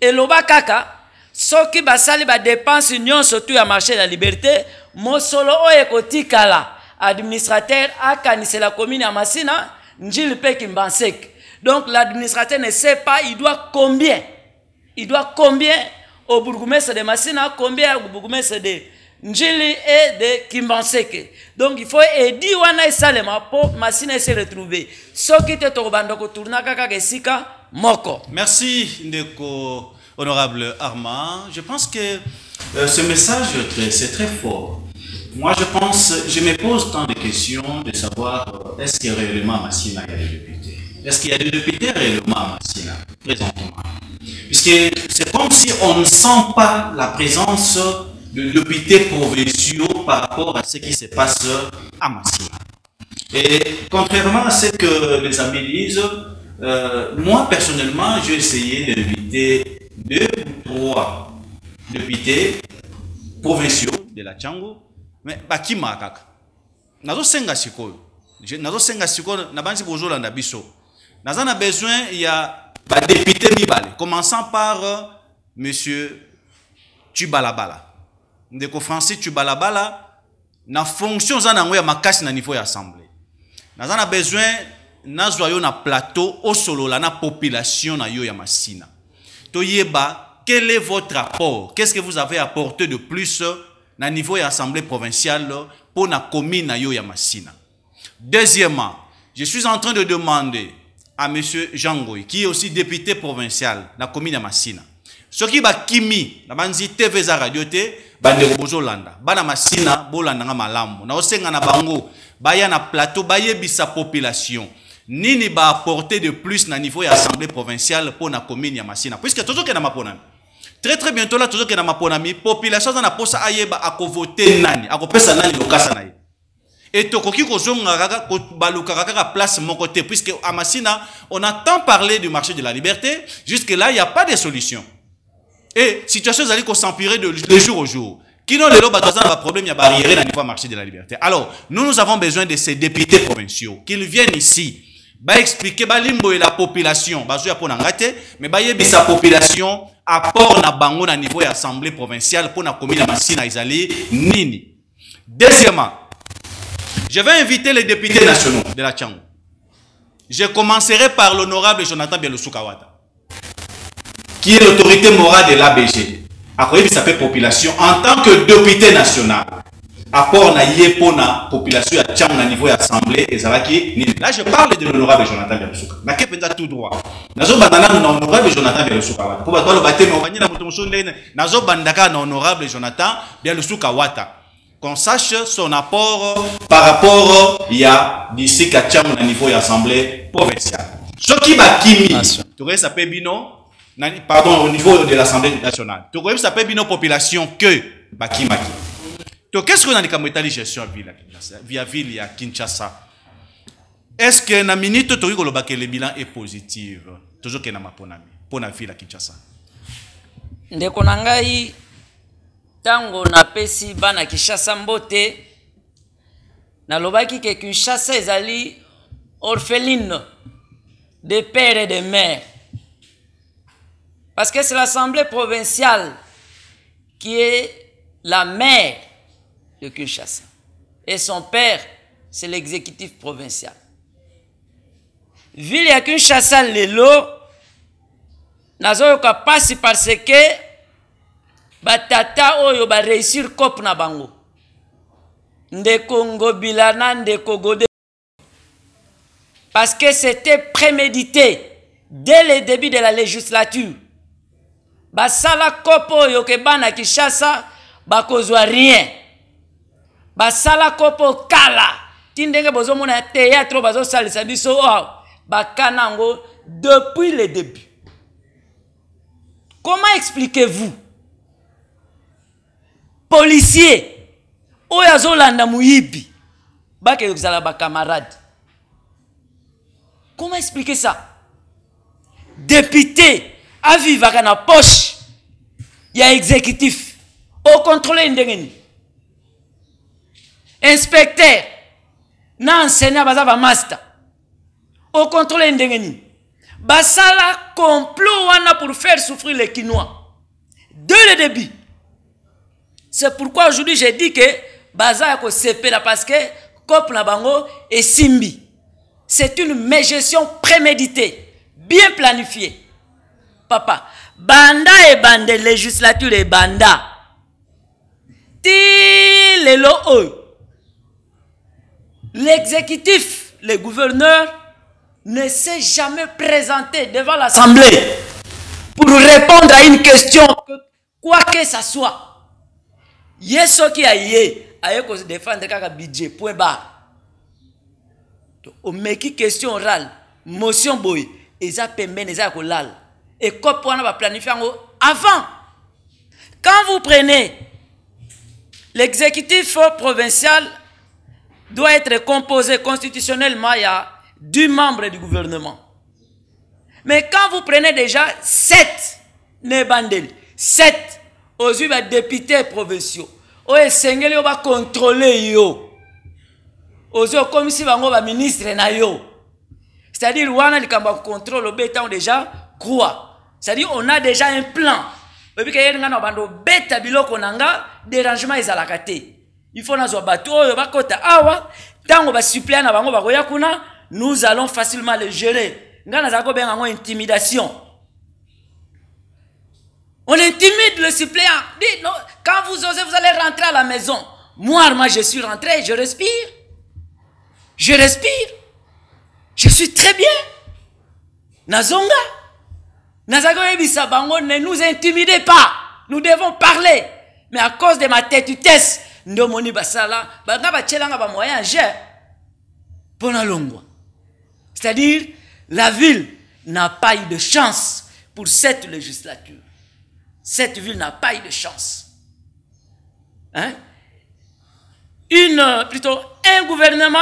Et l'oba kaka, soki basali ba dépense union surtout ya marché de la liberté mosolo oyo kotikala administrateur akanise la commune ya Masina njili pe Kimbanseke. Donc l'administrateur ne sait pas il doit combien au bourgmestre de Masina, combien au bourgmestre de Njili et de Kimbanseke. Donc il faut aider wana salema pour Masina se retrouver. Soki te tobanda ko tourna kaka kesika moko. Merci Ndeko honorable Armand. Je pense que ce message c'est très fort. Moi je me pose tant de questions de savoir est-ce qu'il y a réellement à Masina il y a des députés. Est-ce qu'il y a des députés réellement à Masina présentement? Puisque c'est comme si on ne sent pas la présence de députés provinciaux par rapport à ce qui se passe à Masina. Et contrairement à ce que les amis disent, moi personnellement, j'ai essayé d'inviter 2 ou 3 députés provinciaux de la Tchango, mais bakima kaka. Nazo senga sikoyo. Nazo senga sikoyo na banzi bozola na biso. Nazo na besoin il y a ba député mibale, commençant par monsieur Tubalabala. Ndeko Francis Tubalabala na fonction za nango ya makasi na niveau ya assemblée. Nazo na besoin nazwa yo na plateau au solo la na population na yo ya Masina. Toyeba quel est votre apport? Qu'est-ce que vous avez apporté de plus na niveau ya assemblée provinciale pour na commune na yo ya Masina? Deuxièmement, je suis en train de demander à M. Jean Goy, qui est aussi député provincial dans la commune de Masina. Ce qui va kimi, la banzi TV za radio te, bande bozo landa. Bana Masina, bolanda nga malamu. Na osenga na bango, baya na plateau, baye bisa population. Nini ba apporter de plus na niveau ya assemblée provinciale pour la commune de Masina. Puisque toujours que na maponami. Très bientôt là, toujours que na maponami, population na posa ayeba ako voter nani, ako pesa nani lokasa na ye. Et tokoki kozonga balukaka place mon côté puisque à Masina on a tant parlé du marché de la liberté jusque là il n'y a pas de solution et situation allait s'empirer de jour au jour qui n'ont les problème il y a barrière dans le marché de la liberté. Alors nous avons besoin de ces députés provinciaux qu'ils viennent ici ba expliquer ba limbo et la population ba zoya pona ngate mais ba yebi sa population apport na bango na niveau de assemblée provinciale pour na commune de Masina izali nini. Deuxièmement, je vais inviter les députés nationaux de la Tchango. Je commencerai par l'honorable Jonathan Bielousou-Kawata, qui est l'autorité morale de l'ABG. Après, ça fait population en tant que député national. Apport na yepona population à Tchango na niveau d'assemblée et Zaraki. Là, je parle de l'honorable Jonathan Bielousou-Kawata. Mais qu'est-ce que tout droit? Nazo bandana na honorable Jonathan Bielousou-Kawata. Pour battre le baptême, on va dire na mutomso ndene. Nazo bandaka na honorable Jonathan Bielousou-Kawata. Qu'on sache son apport par rapport il y a d'ici qu'à Tcham au niveau de l'Assemblée provinciale. Ce qui va kimi, tu ça peut bino, pardon, au niveau de l'Assemblée nationale. Tu ça peut bino population que bakimaki. Donc qu'est-ce qu'on a dit comme état de gestion via ville à Kinshasa? Est-ce que na minute tu rigoles que le bilan est positif? Toujours que na maponami pour la ville à Kinshasa. Ndekonangai tango na pesi bana Kinshasa mbote na lobaki ke Kinshasa ezali orpheline de père et de mère parce que c'est l'assemblée provinciale qui est la mère de Kinshasa et son père c'est l'exécutif provincial. Ville ya Kinshasa lelo nazoyoka pasi parce que batata oyo ba réussir cop na bango ndeko Ngobila ndeko Godé parce que c'était prémédité dès le début de la législature. Basala cop oyo ke bana Kinshasa bakozwa rien. Basala cop kala tindenge bozomona théâtre bazo salisa biso bakanango depuis le début. Comment expliquez-vous policier oyazolanda muyibi bake yokzala ba camarade? Comment expliquer ça? Député avivaka na poche ya exécutif au contrôle ndengeni. Inspecteur na enseignant bazava master au contrôle ndengeni. Basala complot wana pour faire souffrir les Kinois. dès le début. C'est pourquoi aujourd'hui j'ai dit que Baza yako CP là parce que Cop na bango et Simbi. C'est une mégestion préméditée, bien planifiée. Papa, banda et bande législature et banda. Ti lelo l'exécutif, le gouverneur ne s'est jamais présenté devant l'Assemblée pour répondre à une question, quoi que ce soit. Yeso qui a yé, a yé défendre kaka budget, point barre. O meki question orale, motion boy, eza pemben, eza kolal. Et quand on va planifier avant, quand vous prenez l'exécutif provincial doit être composé constitutionnellement, il y a 10 membres du gouvernement. Mais quand vous prenez déjà 7 Nebandel, 7 aux députés provinciaux, au Sengeli va contrôler yo. Aux comme si on va ministre na yo. C'est-à-dire wana likamba contrôle au déjà quoi. C'est-à-dire on a déjà un plan. Et puis que ngana bando beta biloko nanga dérangement ezalakate. Il faut nazo bato oyo bakota awa tango ba suppléant na bango bakoya kuna, nous allons facilement le gérer. Ngana zako benga ngo intimidation. On intimide le suppléant. Dit non, quand vous osez, vous allez rentrer à la maison. Moi, je suis rentré, je respire. Je respire. Je suis très bien. Nazonga. Nazago Bisabango, ne nous intimidez pas. Nous devons parler. Mais à cause de ma têtutesse, Ndomoni Basala, Bagaba Tchelanga ba moyen j'ai. Ponalongwa. C'est-à-dire, la ville n'a pas eu de chance pour cette législature. Cette ville n'a pas eu de chance. Hein? Plutôt un gouvernement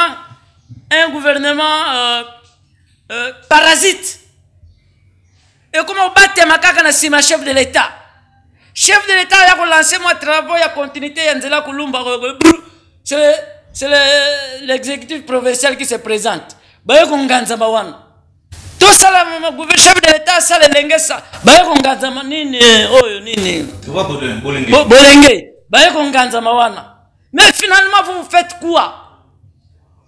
parasite. Et comment battre Makaka na chef de l'État? Chef de l'État a lancé moi travaux, il y a continuité, c'est l'exécutif provincial qui se présente. Tout ça, le chef de l'État, ça le lengesa. Mais finalement, vous faites quoi?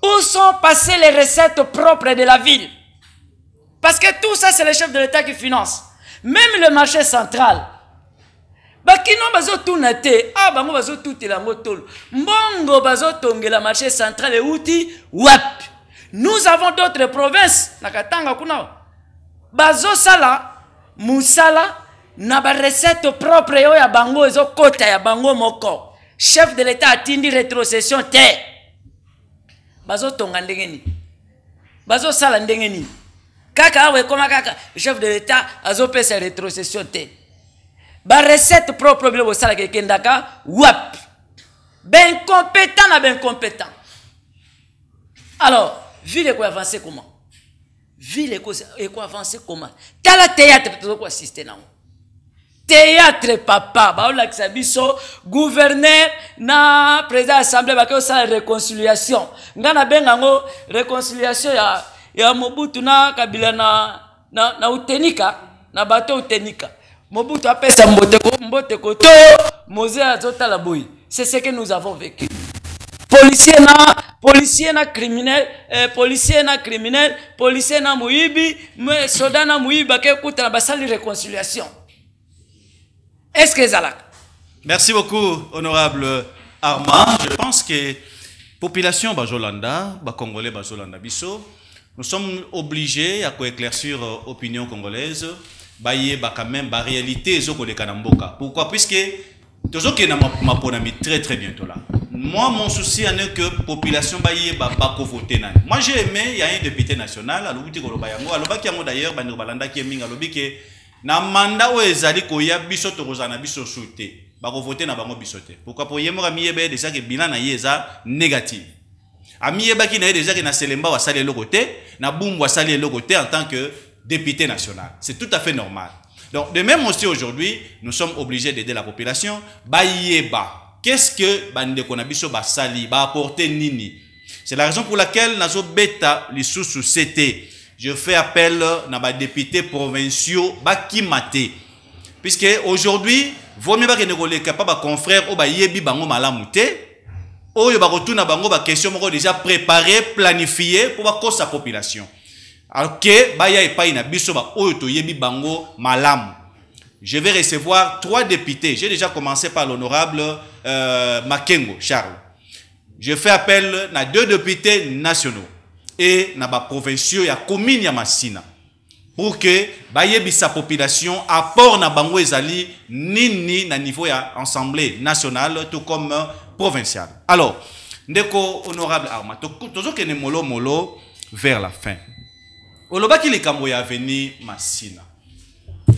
Où sont passées les recettes propres de la ville? Parce que tout ça, c'est le chef de l'État qui finance. Même le marché central. Bakino bazo tunate, ah bango bazo tuti la motol. Mbongo bazo tonge la marché central et outi wap. Nous avons d'autres provinces, nakatanga kuna. Bazo sala, musala, na ba recette propre yo ya bango ezo kota ya bango moko. Chef de l'État a tindi rétrocession te. Bazo tonga ndengeni. Bazo sala ndengeni. Kaka awe koma kaka, chef de l'État azo pesa rétrocession te. Ba recette propre bilo sala ke kendaka wap. Ben compétent na ben compétent. Alors, ville est quoi avancer comment? Ville est quoi avancer comment? T'as la théâtre, tu dois quoi assister non? Théâtre papa, ba ola kisabiso gouverneur na président assemblée ba ko sa réconciliation. Ngana benga ngo réconciliation ya Mobutu na Kabila na utenika na bato utenika. Mobutu apesa mbote ko to Mose azota la boy. C'est ce que nous avons vécu. Policier na criminel, policier na muibi, mais soda na muiba ke kuta na basali réconciliation. Est-ce que Zalak? Merci beaucoup, honorable Armand. Je pense que population Bajolanda, Congolais Bajolanda Bisso, nous sommes obligés à éclaircir l'opinion congolaise, quand même la réalité de Kanamboka. Pourquoi? Puisque toujours qu'il y a ma ponami très très bientôt là. Moi, mon souci est que la population va voter. Moi, j'ai aimé, il y a un député national, alors d'ailleurs, Balanda qui est minga lobby na mandat où ezali koya biso tokozana biso souté ba ko voter na bango bisoté. Pourquoi? Pour yemo miebe déjà que bilan na yeza négatif. Amieba qui na déjà que na Selemba wa sali le côté, na Bumbu wa sali le côté en tant que député national. C'est tout à fait normal. Donc de même aussi aujourd'hui, nous sommes obligés d'aider la population ba yeba. Qu'est-ce que bande konabiso ba sali ba apporter nini? C'est la raison pour laquelle nazo beta li sous CT. Je fais appel à des députés provinciaux qui maté. Puisque aujourd'hui, vaut mieux que ne pas confrère ou ba yebi bango malamu te. Oyo ba retourna bango ba question moko déjà préparé, planifié pour ba cause sa population. Alors que ba ya epai na biso ba oyo to yebi bango malamu. Je vais recevoir 3 députés. J'ai déjà commencé par l'honorable Makengo Charles. Je fais appel à 2 députés nationaux et na ba provinciaux ya commune ya Masina pour que ba yebi sa population apport na bango ezali nini na niveau ya assemblée nationale tout comme provinciale. Alors, ndeko honorable Arma, tozo kene molo vers la fin. Olobaki likambo ya avenir Masina.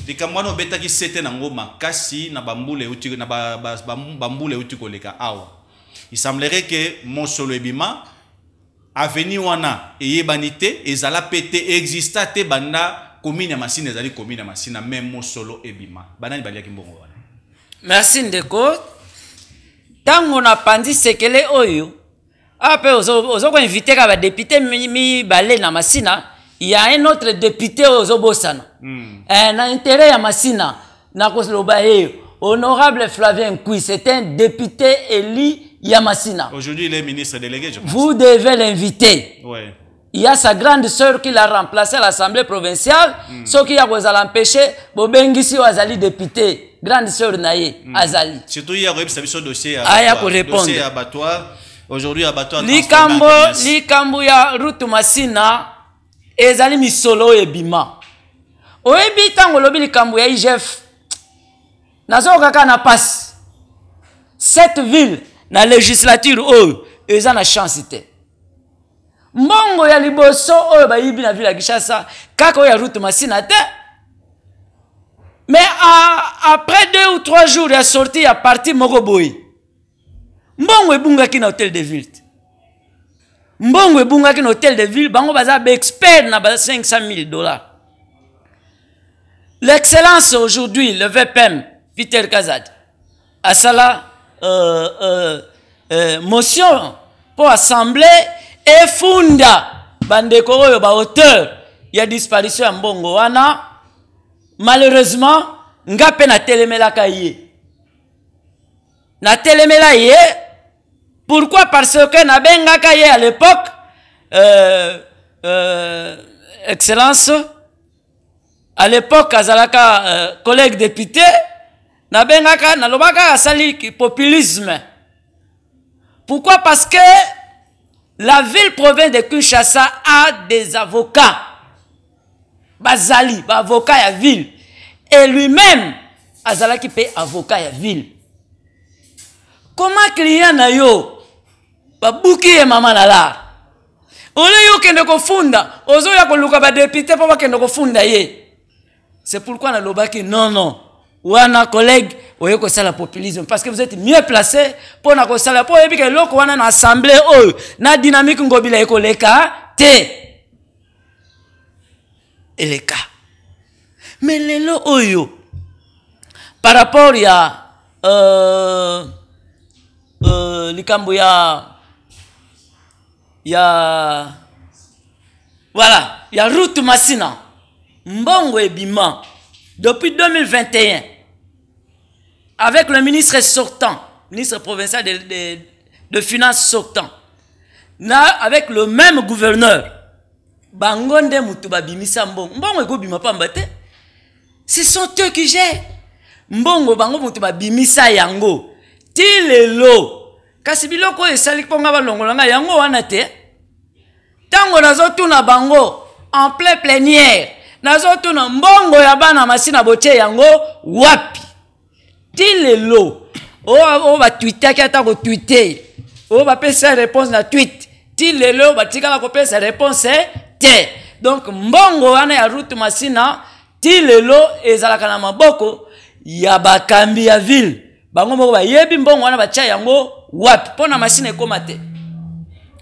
Likambo no betaki sete nango makasi na bambule uti na bambule uti koleka awa. Il semblerait que Mosolo ebima avenir wana eyebanite ezala pété exista te banda commune ya Masina ezali commune ya Masina même Mosolo ebima. Banani baliaki mbongo wana. Merci ndeko. Tango na pandi sekele oyo après ozo ko inviter ka ba député mi balé na Masina, il y a un autre député ozo bosana. Na intérêt ya Masina na ko loba honorable Flavien Kui, c'est un député élu ya Masina. Aujourd'hui il est ministre délégué, je pense. Vous devez l'inviter. Ouais. Il y a sa grande sœur qui l'a remplacé à l'Assemblée provinciale, ce qui a empêché Bobengisi Azali député. Grande sœur Naye, Azali. Surtout il y a un dossier dossier abattoir. Aujourd'hui abattoir. Likambo ya Rutu Masina ezali misolo ebima. Oyebi tango lobi likambo ya IGF. Nazo kaka na passe. Cette ville na législature oyo eza na chance te. Mbongo ya liboso oyo bayibi na ville ya Kinshasa kaka oyo ya Rutu Masina te. Mais après 2 ou 3 jours, il est sorti à partir Mogoboy. Mbongo ebunga ki na hôtel de ville. Mbongo ebunga ki na hôtel de ville, bango baza expert na ba $500,000. L'excellence aujourd'hui, le VPM, Peter Kazad, a sala motion pour assembler et funda bandeko oyo ba auteur ya disparition ya mbongo wana. Malheureusement, ngape na telemela kaye. Na telemela ye. Pourquoi? Parce que na benga kaye à l'époque, Excellence, à l'époque, azalaka collègue député, na benga ka na lobaka asali populisme. Pourquoi? Parce que la ville province de Kinshasa a des avocats. Bazali, avocat ya ville. Et lui-même, Azala qui paye avocat ya ville. Comment client na yo, babuki e mama na la. Ole yo kende ko funda, ozo ya ko luka ba député pa kende ko funda ye. C'est pourquoi na lobaki non. Wana collègue, oyo ko sala populisme parce que vous êtes mieux placé pour na ko sala pour ebi ke loko wana na assemblée oyo na dynamique ngobila eko leka te. Et les cas. Mais les lots oyo, par rapport à likambo voilà, il y a Rutu Masina, Mbongo ebima, depuis 2021, avec le ministre sortant, ministre provincial de finances sortant, avec le même gouverneur, Bangonde Mutuba bimisa mbongo. Mbongo eko bima pamba te. Ce sont eux qui gèrent. Mbongo bango Mutuba bimisa yango. Ti lelo. Kasi biloko esali ponga balongolanga yango wana te. Tango nazotuna bango en plein plénière. Nazotuna mbongo ya bana Masina boche yango wapi. Ti lelo. O ba tweeter ki ata ko tweeter. O ba pesa réponse na tweet. Ti lelo ba tika ko pesa réponse te. Donc mbongo wana ya Rutu Masina ti lelo ezalaka na maboko ya bakambi ya ville. Bango moko ba yebi mbongo wana ba tia yango wapi pona Masina ekoma te.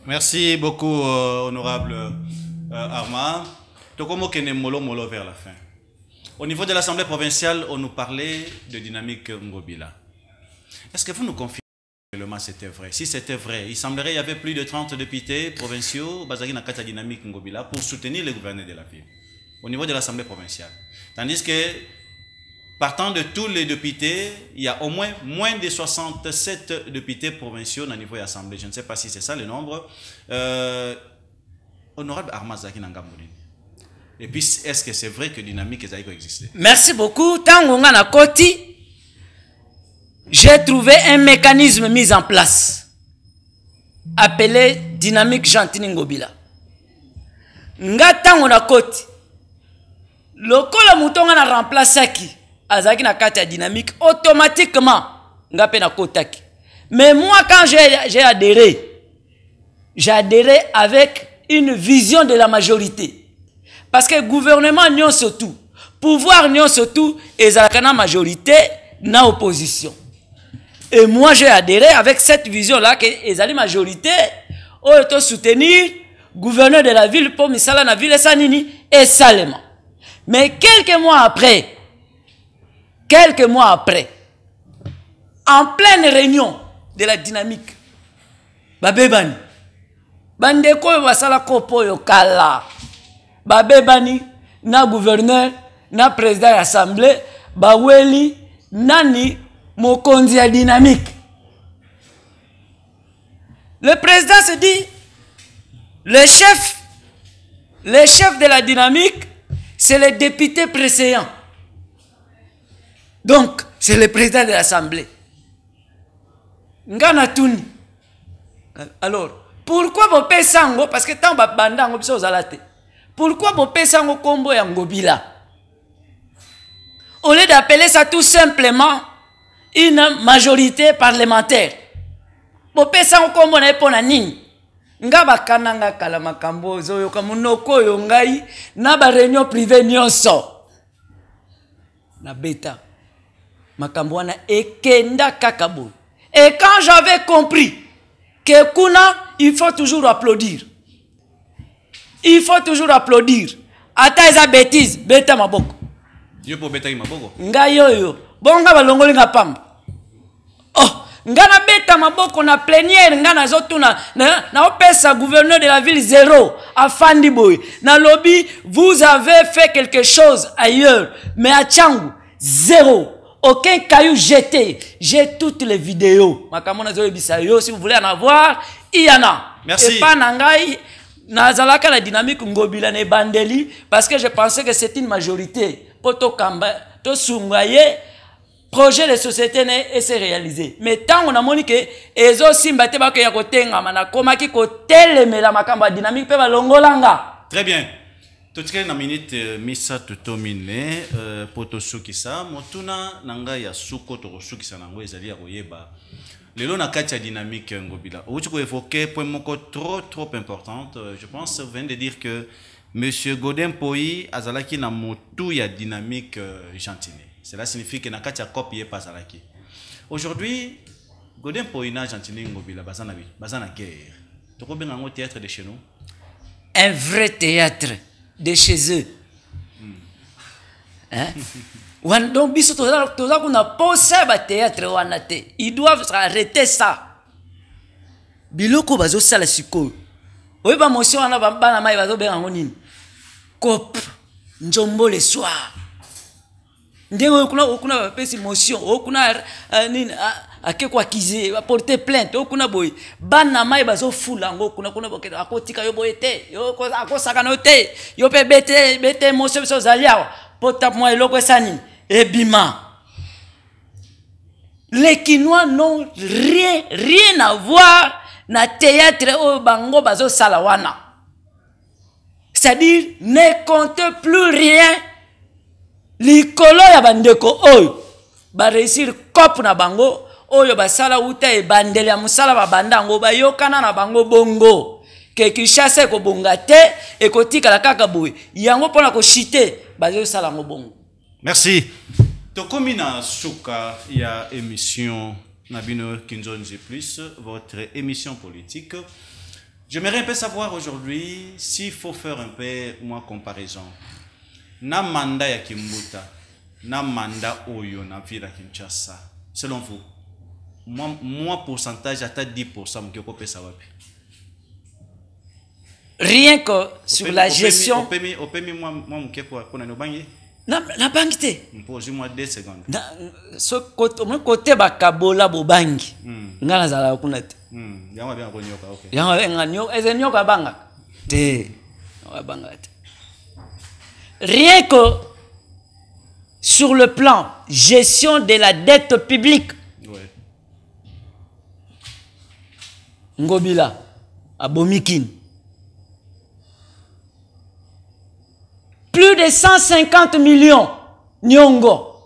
Merci beaucoup honorable Arma. Tokomo kene molo vers la fin. Au niveau de l'Assemblée provinciale, on nous parlait de dynamique Ngobila. Est-ce que vous nous confirmez que c'était vrai? Si c'était vrai, il semblerait qu'il y avait plus de 30 députés provinciaux basés dans la dynamique Ngobila pour soutenir le gouverneur de la ville au niveau de l'Assemblée provinciale. Tandis que Partant de tous les députés, il y a au moins de 67 députés provinciaux au niveau de l'Assemblée. Je ne sais pas si c'est ça le nombre. Honorable Armand Zaki Nangamboulin. Et puis, est-ce que c'est vrai que Dynamique et Zaïko existait? Merci beaucoup. Tant qu'on a Koti, j'ai trouvé un mécanisme mis en place appelé Dynamique Gentini Ngobila. Nga tant on a Koti. Le kola mouton a remplacé qui Azaki na kata Dynamique automatiquement nga pe na kotaki. Mais moi quand j'ai adhéré avec une vision de la majorité. Parce que gouvernement n'y surtout, pouvoir n'y surtout, et la majorité na opposition. Et moi j'ai adhéré avec cette vision-là que les majorité ont soutenir gouverneur de la ville pour misala na ville et sanini et salement. Mais quelques mois après, en pleine réunion de la Dynamique, babebani, bandeko basala kopo yo kala. Babebani, na gouverneur, na président de l'Assemblée, baweli, nani, mokonzi ya Dynamique. Le président se dit, le chef de la Dynamique, c'est le député précédent. Donc, c'est le président de l'Assemblée. Ngana Touni. Alors, pourquoi vous payez sango? Parce que tant que vous avez zalate. Pourquoi vous payez sango kombo ya Ngobila? Au lieu d'appeler ça tout simplement une majorité parlementaire. Vous payez sango kombo na epona nini? Nga bakananga kala makambo zoyo kamunoko yo ngai na ba réunion privée nyonso. Na beta. Makambo wana ekenda kakabo. Et quand j'avais compris que kuna, il faut toujours applaudir. Il faut toujours applaudir. Ata eza bêtise, beta maboko. Yo po beta maboko. Nga yoyo. Bonga balongoli nga pamba. Oh, nga na beta maboko na plénière nga na zotuna na opesa gouverneur de la ville 0 à Fandiboy. Na lobby, vous avez fait quelque chose ailleurs, mais à Tchangou 0. Aucun caillou jeté. J'ai toutes les vidéos. Si vous voulez en avoir, il y en a. Merci. Et pas nangai, nazalaka la Dynamique Ngobila ne bandeli, parce que je pensais que c'est une majorité. Poto kamba, to sungaye, projet de société ne s'est réalisé. Mais tant on a moni que ezo simbate ba ke ya kotenga mana koma ki kotelemela makamba Dynamique pe ba longolanga. Très bien. Tout na minute misa tutomine poto sukisa motuna nanga ya suko to sukisa nango ezali ya koyeba lelo na kati ya Dynamique Ngobila outi ko évoquer point moko trop importante. Je pense vous venez de dire que monsieur Godin Poi azalaki na motu ya Dynamique Gentini. Cela signifie que na kati ya copie pas azalaki. Aujourd'hui Godin Poi na Gentini Ngobila bazana guerre. To ko benga ngo théâtre de chez nous. Un vrai théâtre de chez eux. Hein? Donc, ils doivent arrêter ça. Biloko bazo sala siko. Oui, ba motion ana bana mai bazo benga ngonini. Cop njombo le soir. Ndenge okuna pesi motion, okuna nini akekwa kize, porter plainte, okuna boy. Bana mai bazo fula ngo kuna boketa akotika yo boyete, yo akosaka note, yo pe bete motion so zaliawa. Pota moi eloko esani ebima. Les Kinois n'ont rien à voir na théâtre au bango bazo salawana. C'est-à-dire ne compte plus rien. Likolo ya bandeko oyo ba réussir cop na bango oyo basala uta e bandele ya musala ba bandango ba yokana na bango bongo ke Kinshasa ko bongate e kotika la kaka boy yango pona ko chiter bazo sala ngo bongo. Merci. Tokomina suka ya émission Nabino Kinzonzi Plus, votre émission politique. J'aimerais un peu savoir aujourd'hui s'il faut faire un peu moins comparaison. Na mandat ya Kimbuta, na mandat Oyo na ville Kinshasa. Selon vous, moi pourcentage à 10% mkioko pesa wapi? Rien que sur la gestion. Opemi moi mkieko kuna nobangi. Na bangi te. Posez-moi 2 secondes. Ce côté bakabola bobangi. Nga nazala kuna te. Yama bien konyoka, OK. Yama nganyo ezenyoka banga. Te. Banga te. Rien que sur le plan gestion de la dette publique. Ouais. Ngobila abomikin. Plus de 150 millions Nyongo.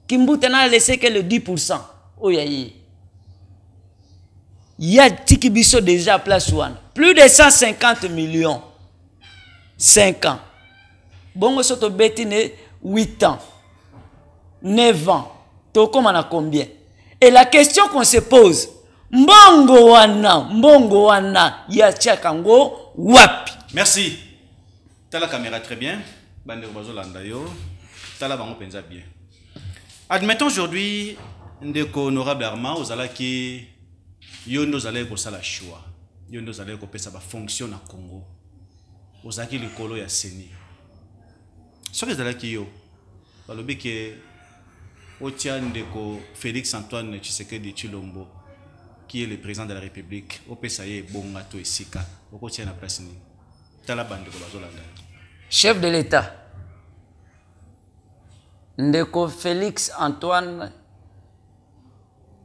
Kimbuta n'a laissé que le 10%. Oyayi. Il y a Tikibiso déjà à place one. Plus de 150 millions. 5 ans. Bongo soto betine 8 ans. 9 ans. Toko mana combien? Et la question qu'on se pose, mbongo wana, ya tchakango wapi? Merci. T'as la caméra très bien. Bande Robazo Landayo. T'as la bango penza bien. Admettons aujourd'hui, ndeko honorable Arma, aux qui yondo zale ko sala choix. Yondo zale ko pesa ba fonction na Congo. Aux qui le colo ya seni. Ce que zale ki yo. Balobi ke otia ndeko Félix Antoine Tshisekedi Tshilombo, qui est le président de la République, au pesa ye bonga to esika. Oko tia na place ni. T'as la bande Robazo Landayo. Chef de l'État, Ndeko Félix Antoine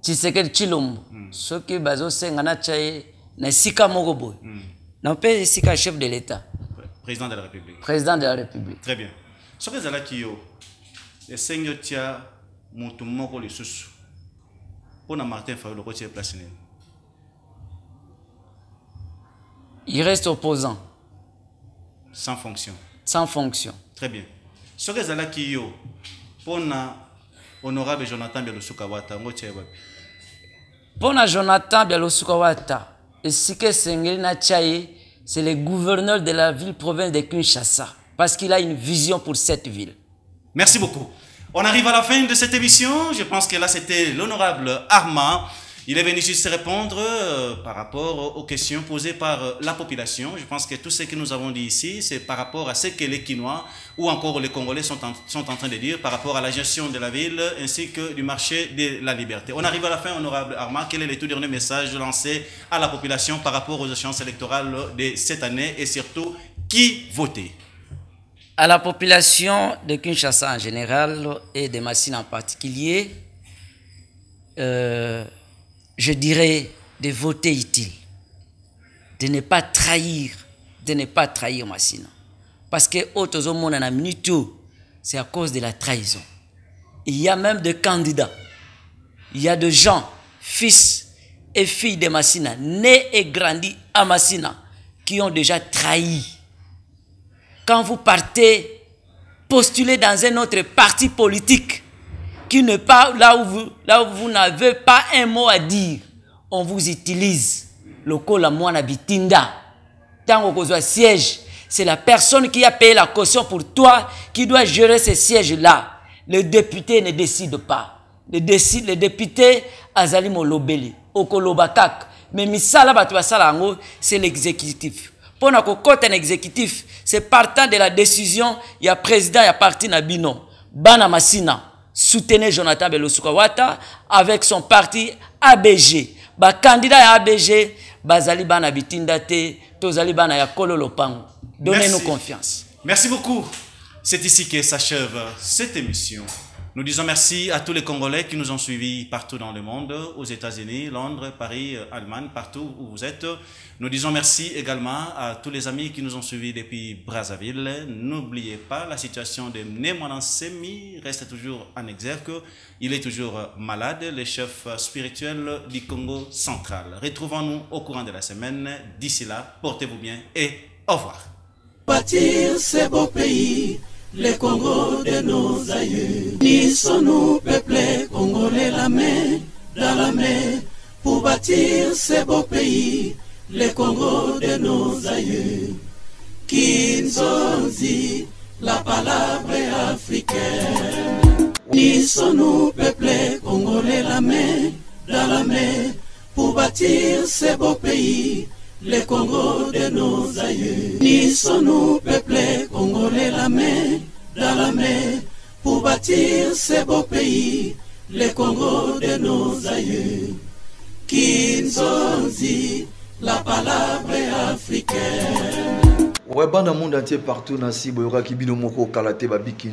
Tshisekedi Tshilombo, ce qui bazo sengana chaye na sika mogobo. Na pe sika chef de l'État. Président de la République. Président de la République. Très bien. Ce que zala kiyo, le seigneur tia mutu moko le susu. Pona Martin Fayulu ko tia place ni. Il reste opposant. Sans fonction. Sans fonction. Très bien. Ce que zala kiyo, pona honorable Jonathan Bialusuka Wata, ngo tia babi. Pona Jonathan Bialusuka Wata, et si que Sengelina Tchaye, c'est le gouverneur de la ville-province de Kinshasa, parce qu'il a une vision pour cette ville. Merci beaucoup. On arrive à la fin de cette émission. Je pense que là, c'était l'honorable Arma. Il est venu juste répondre par rapport aux questions posées par la population. Je pense que tout ce que nous avons dit ici, c'est par rapport à ce que les Quinois ou encore les Congolais sont en train de dire par rapport à la gestion de la ville ainsi que du marché de la liberté. On arrive à la fin, honorable Arma. Quel est le tout dernier message lancé à la population par rapport aux échéances électorales de cette année et surtout qui voter? À la population de Kinshasa en général et de Massina en particulier, je dirais de voter utile, de ne pas trahir Massina. Parce que c'est à cause de la trahison. Il y a même des candidats, il y a des gens, fils et filles de Massina, nés et grandis à Massina, qui ont déjà trahi. Quand vous partez postuler dans un autre parti politique, qui n'est pas là où vous n'avez pas un mot à dire, on vous utilise. Le kola mwana bitinda. Tant qu'on soit siège, c'est la personne qui a payé la caution pour toi qui doit gérer ce siège-là. Le député ne décide pas. Le député Azali Molobeli, Okolobakak, mais misala batwa salango, c'est l'exécutif. Pour nous côté un exécutif, c'est partant de la décision, il y a président, il y a parti Nabino, Bana Massina. Soutenez Jonathan Bialusuka Wata avec son parti ABG. Ba candidat à ABG, bazali bana bitindate, tozali bana ya kolo lopango. Donnez-nous confiance. Merci beaucoup. C'est ici que s'achève cette émission. Nous disons merci à tous les Congolais qui nous ont suivis partout dans le monde, aux États-Unis, Londres, Paris, Allemagne, partout où vous êtes. Nous disons merci également à tous les amis qui nous ont suivis depuis Brazzaville. N'oubliez pas, la situation de Némonan Semi reste toujours en exergue. Il est toujours malade, le chef spirituel du Congo central. Retrouvons-nous au courant de la semaine. D'ici là, portez-vous bien et au revoir. Bâtir ce beau pays, le Congo de nos aïeux. Unissons-nous, peuple congolais, la main dans la main, pour bâtir ce beau pays, le Congo de nos aïeux. Kinzonzi, la palabre africaine. Unissons-nous, peuple congolais, la main dans la main, pour bâtir ce beau pays, le Congo de nos aïeux. Unissons-nous, peuple congolais, la main dans la bâtir ce beau pays, le Congo de nos aïeux. Kinzonzi, la palabre africaine. Ouais, dans le monde entier, partout, Nasi, Boyoka, Kibino Moko, Kalate, Babikin.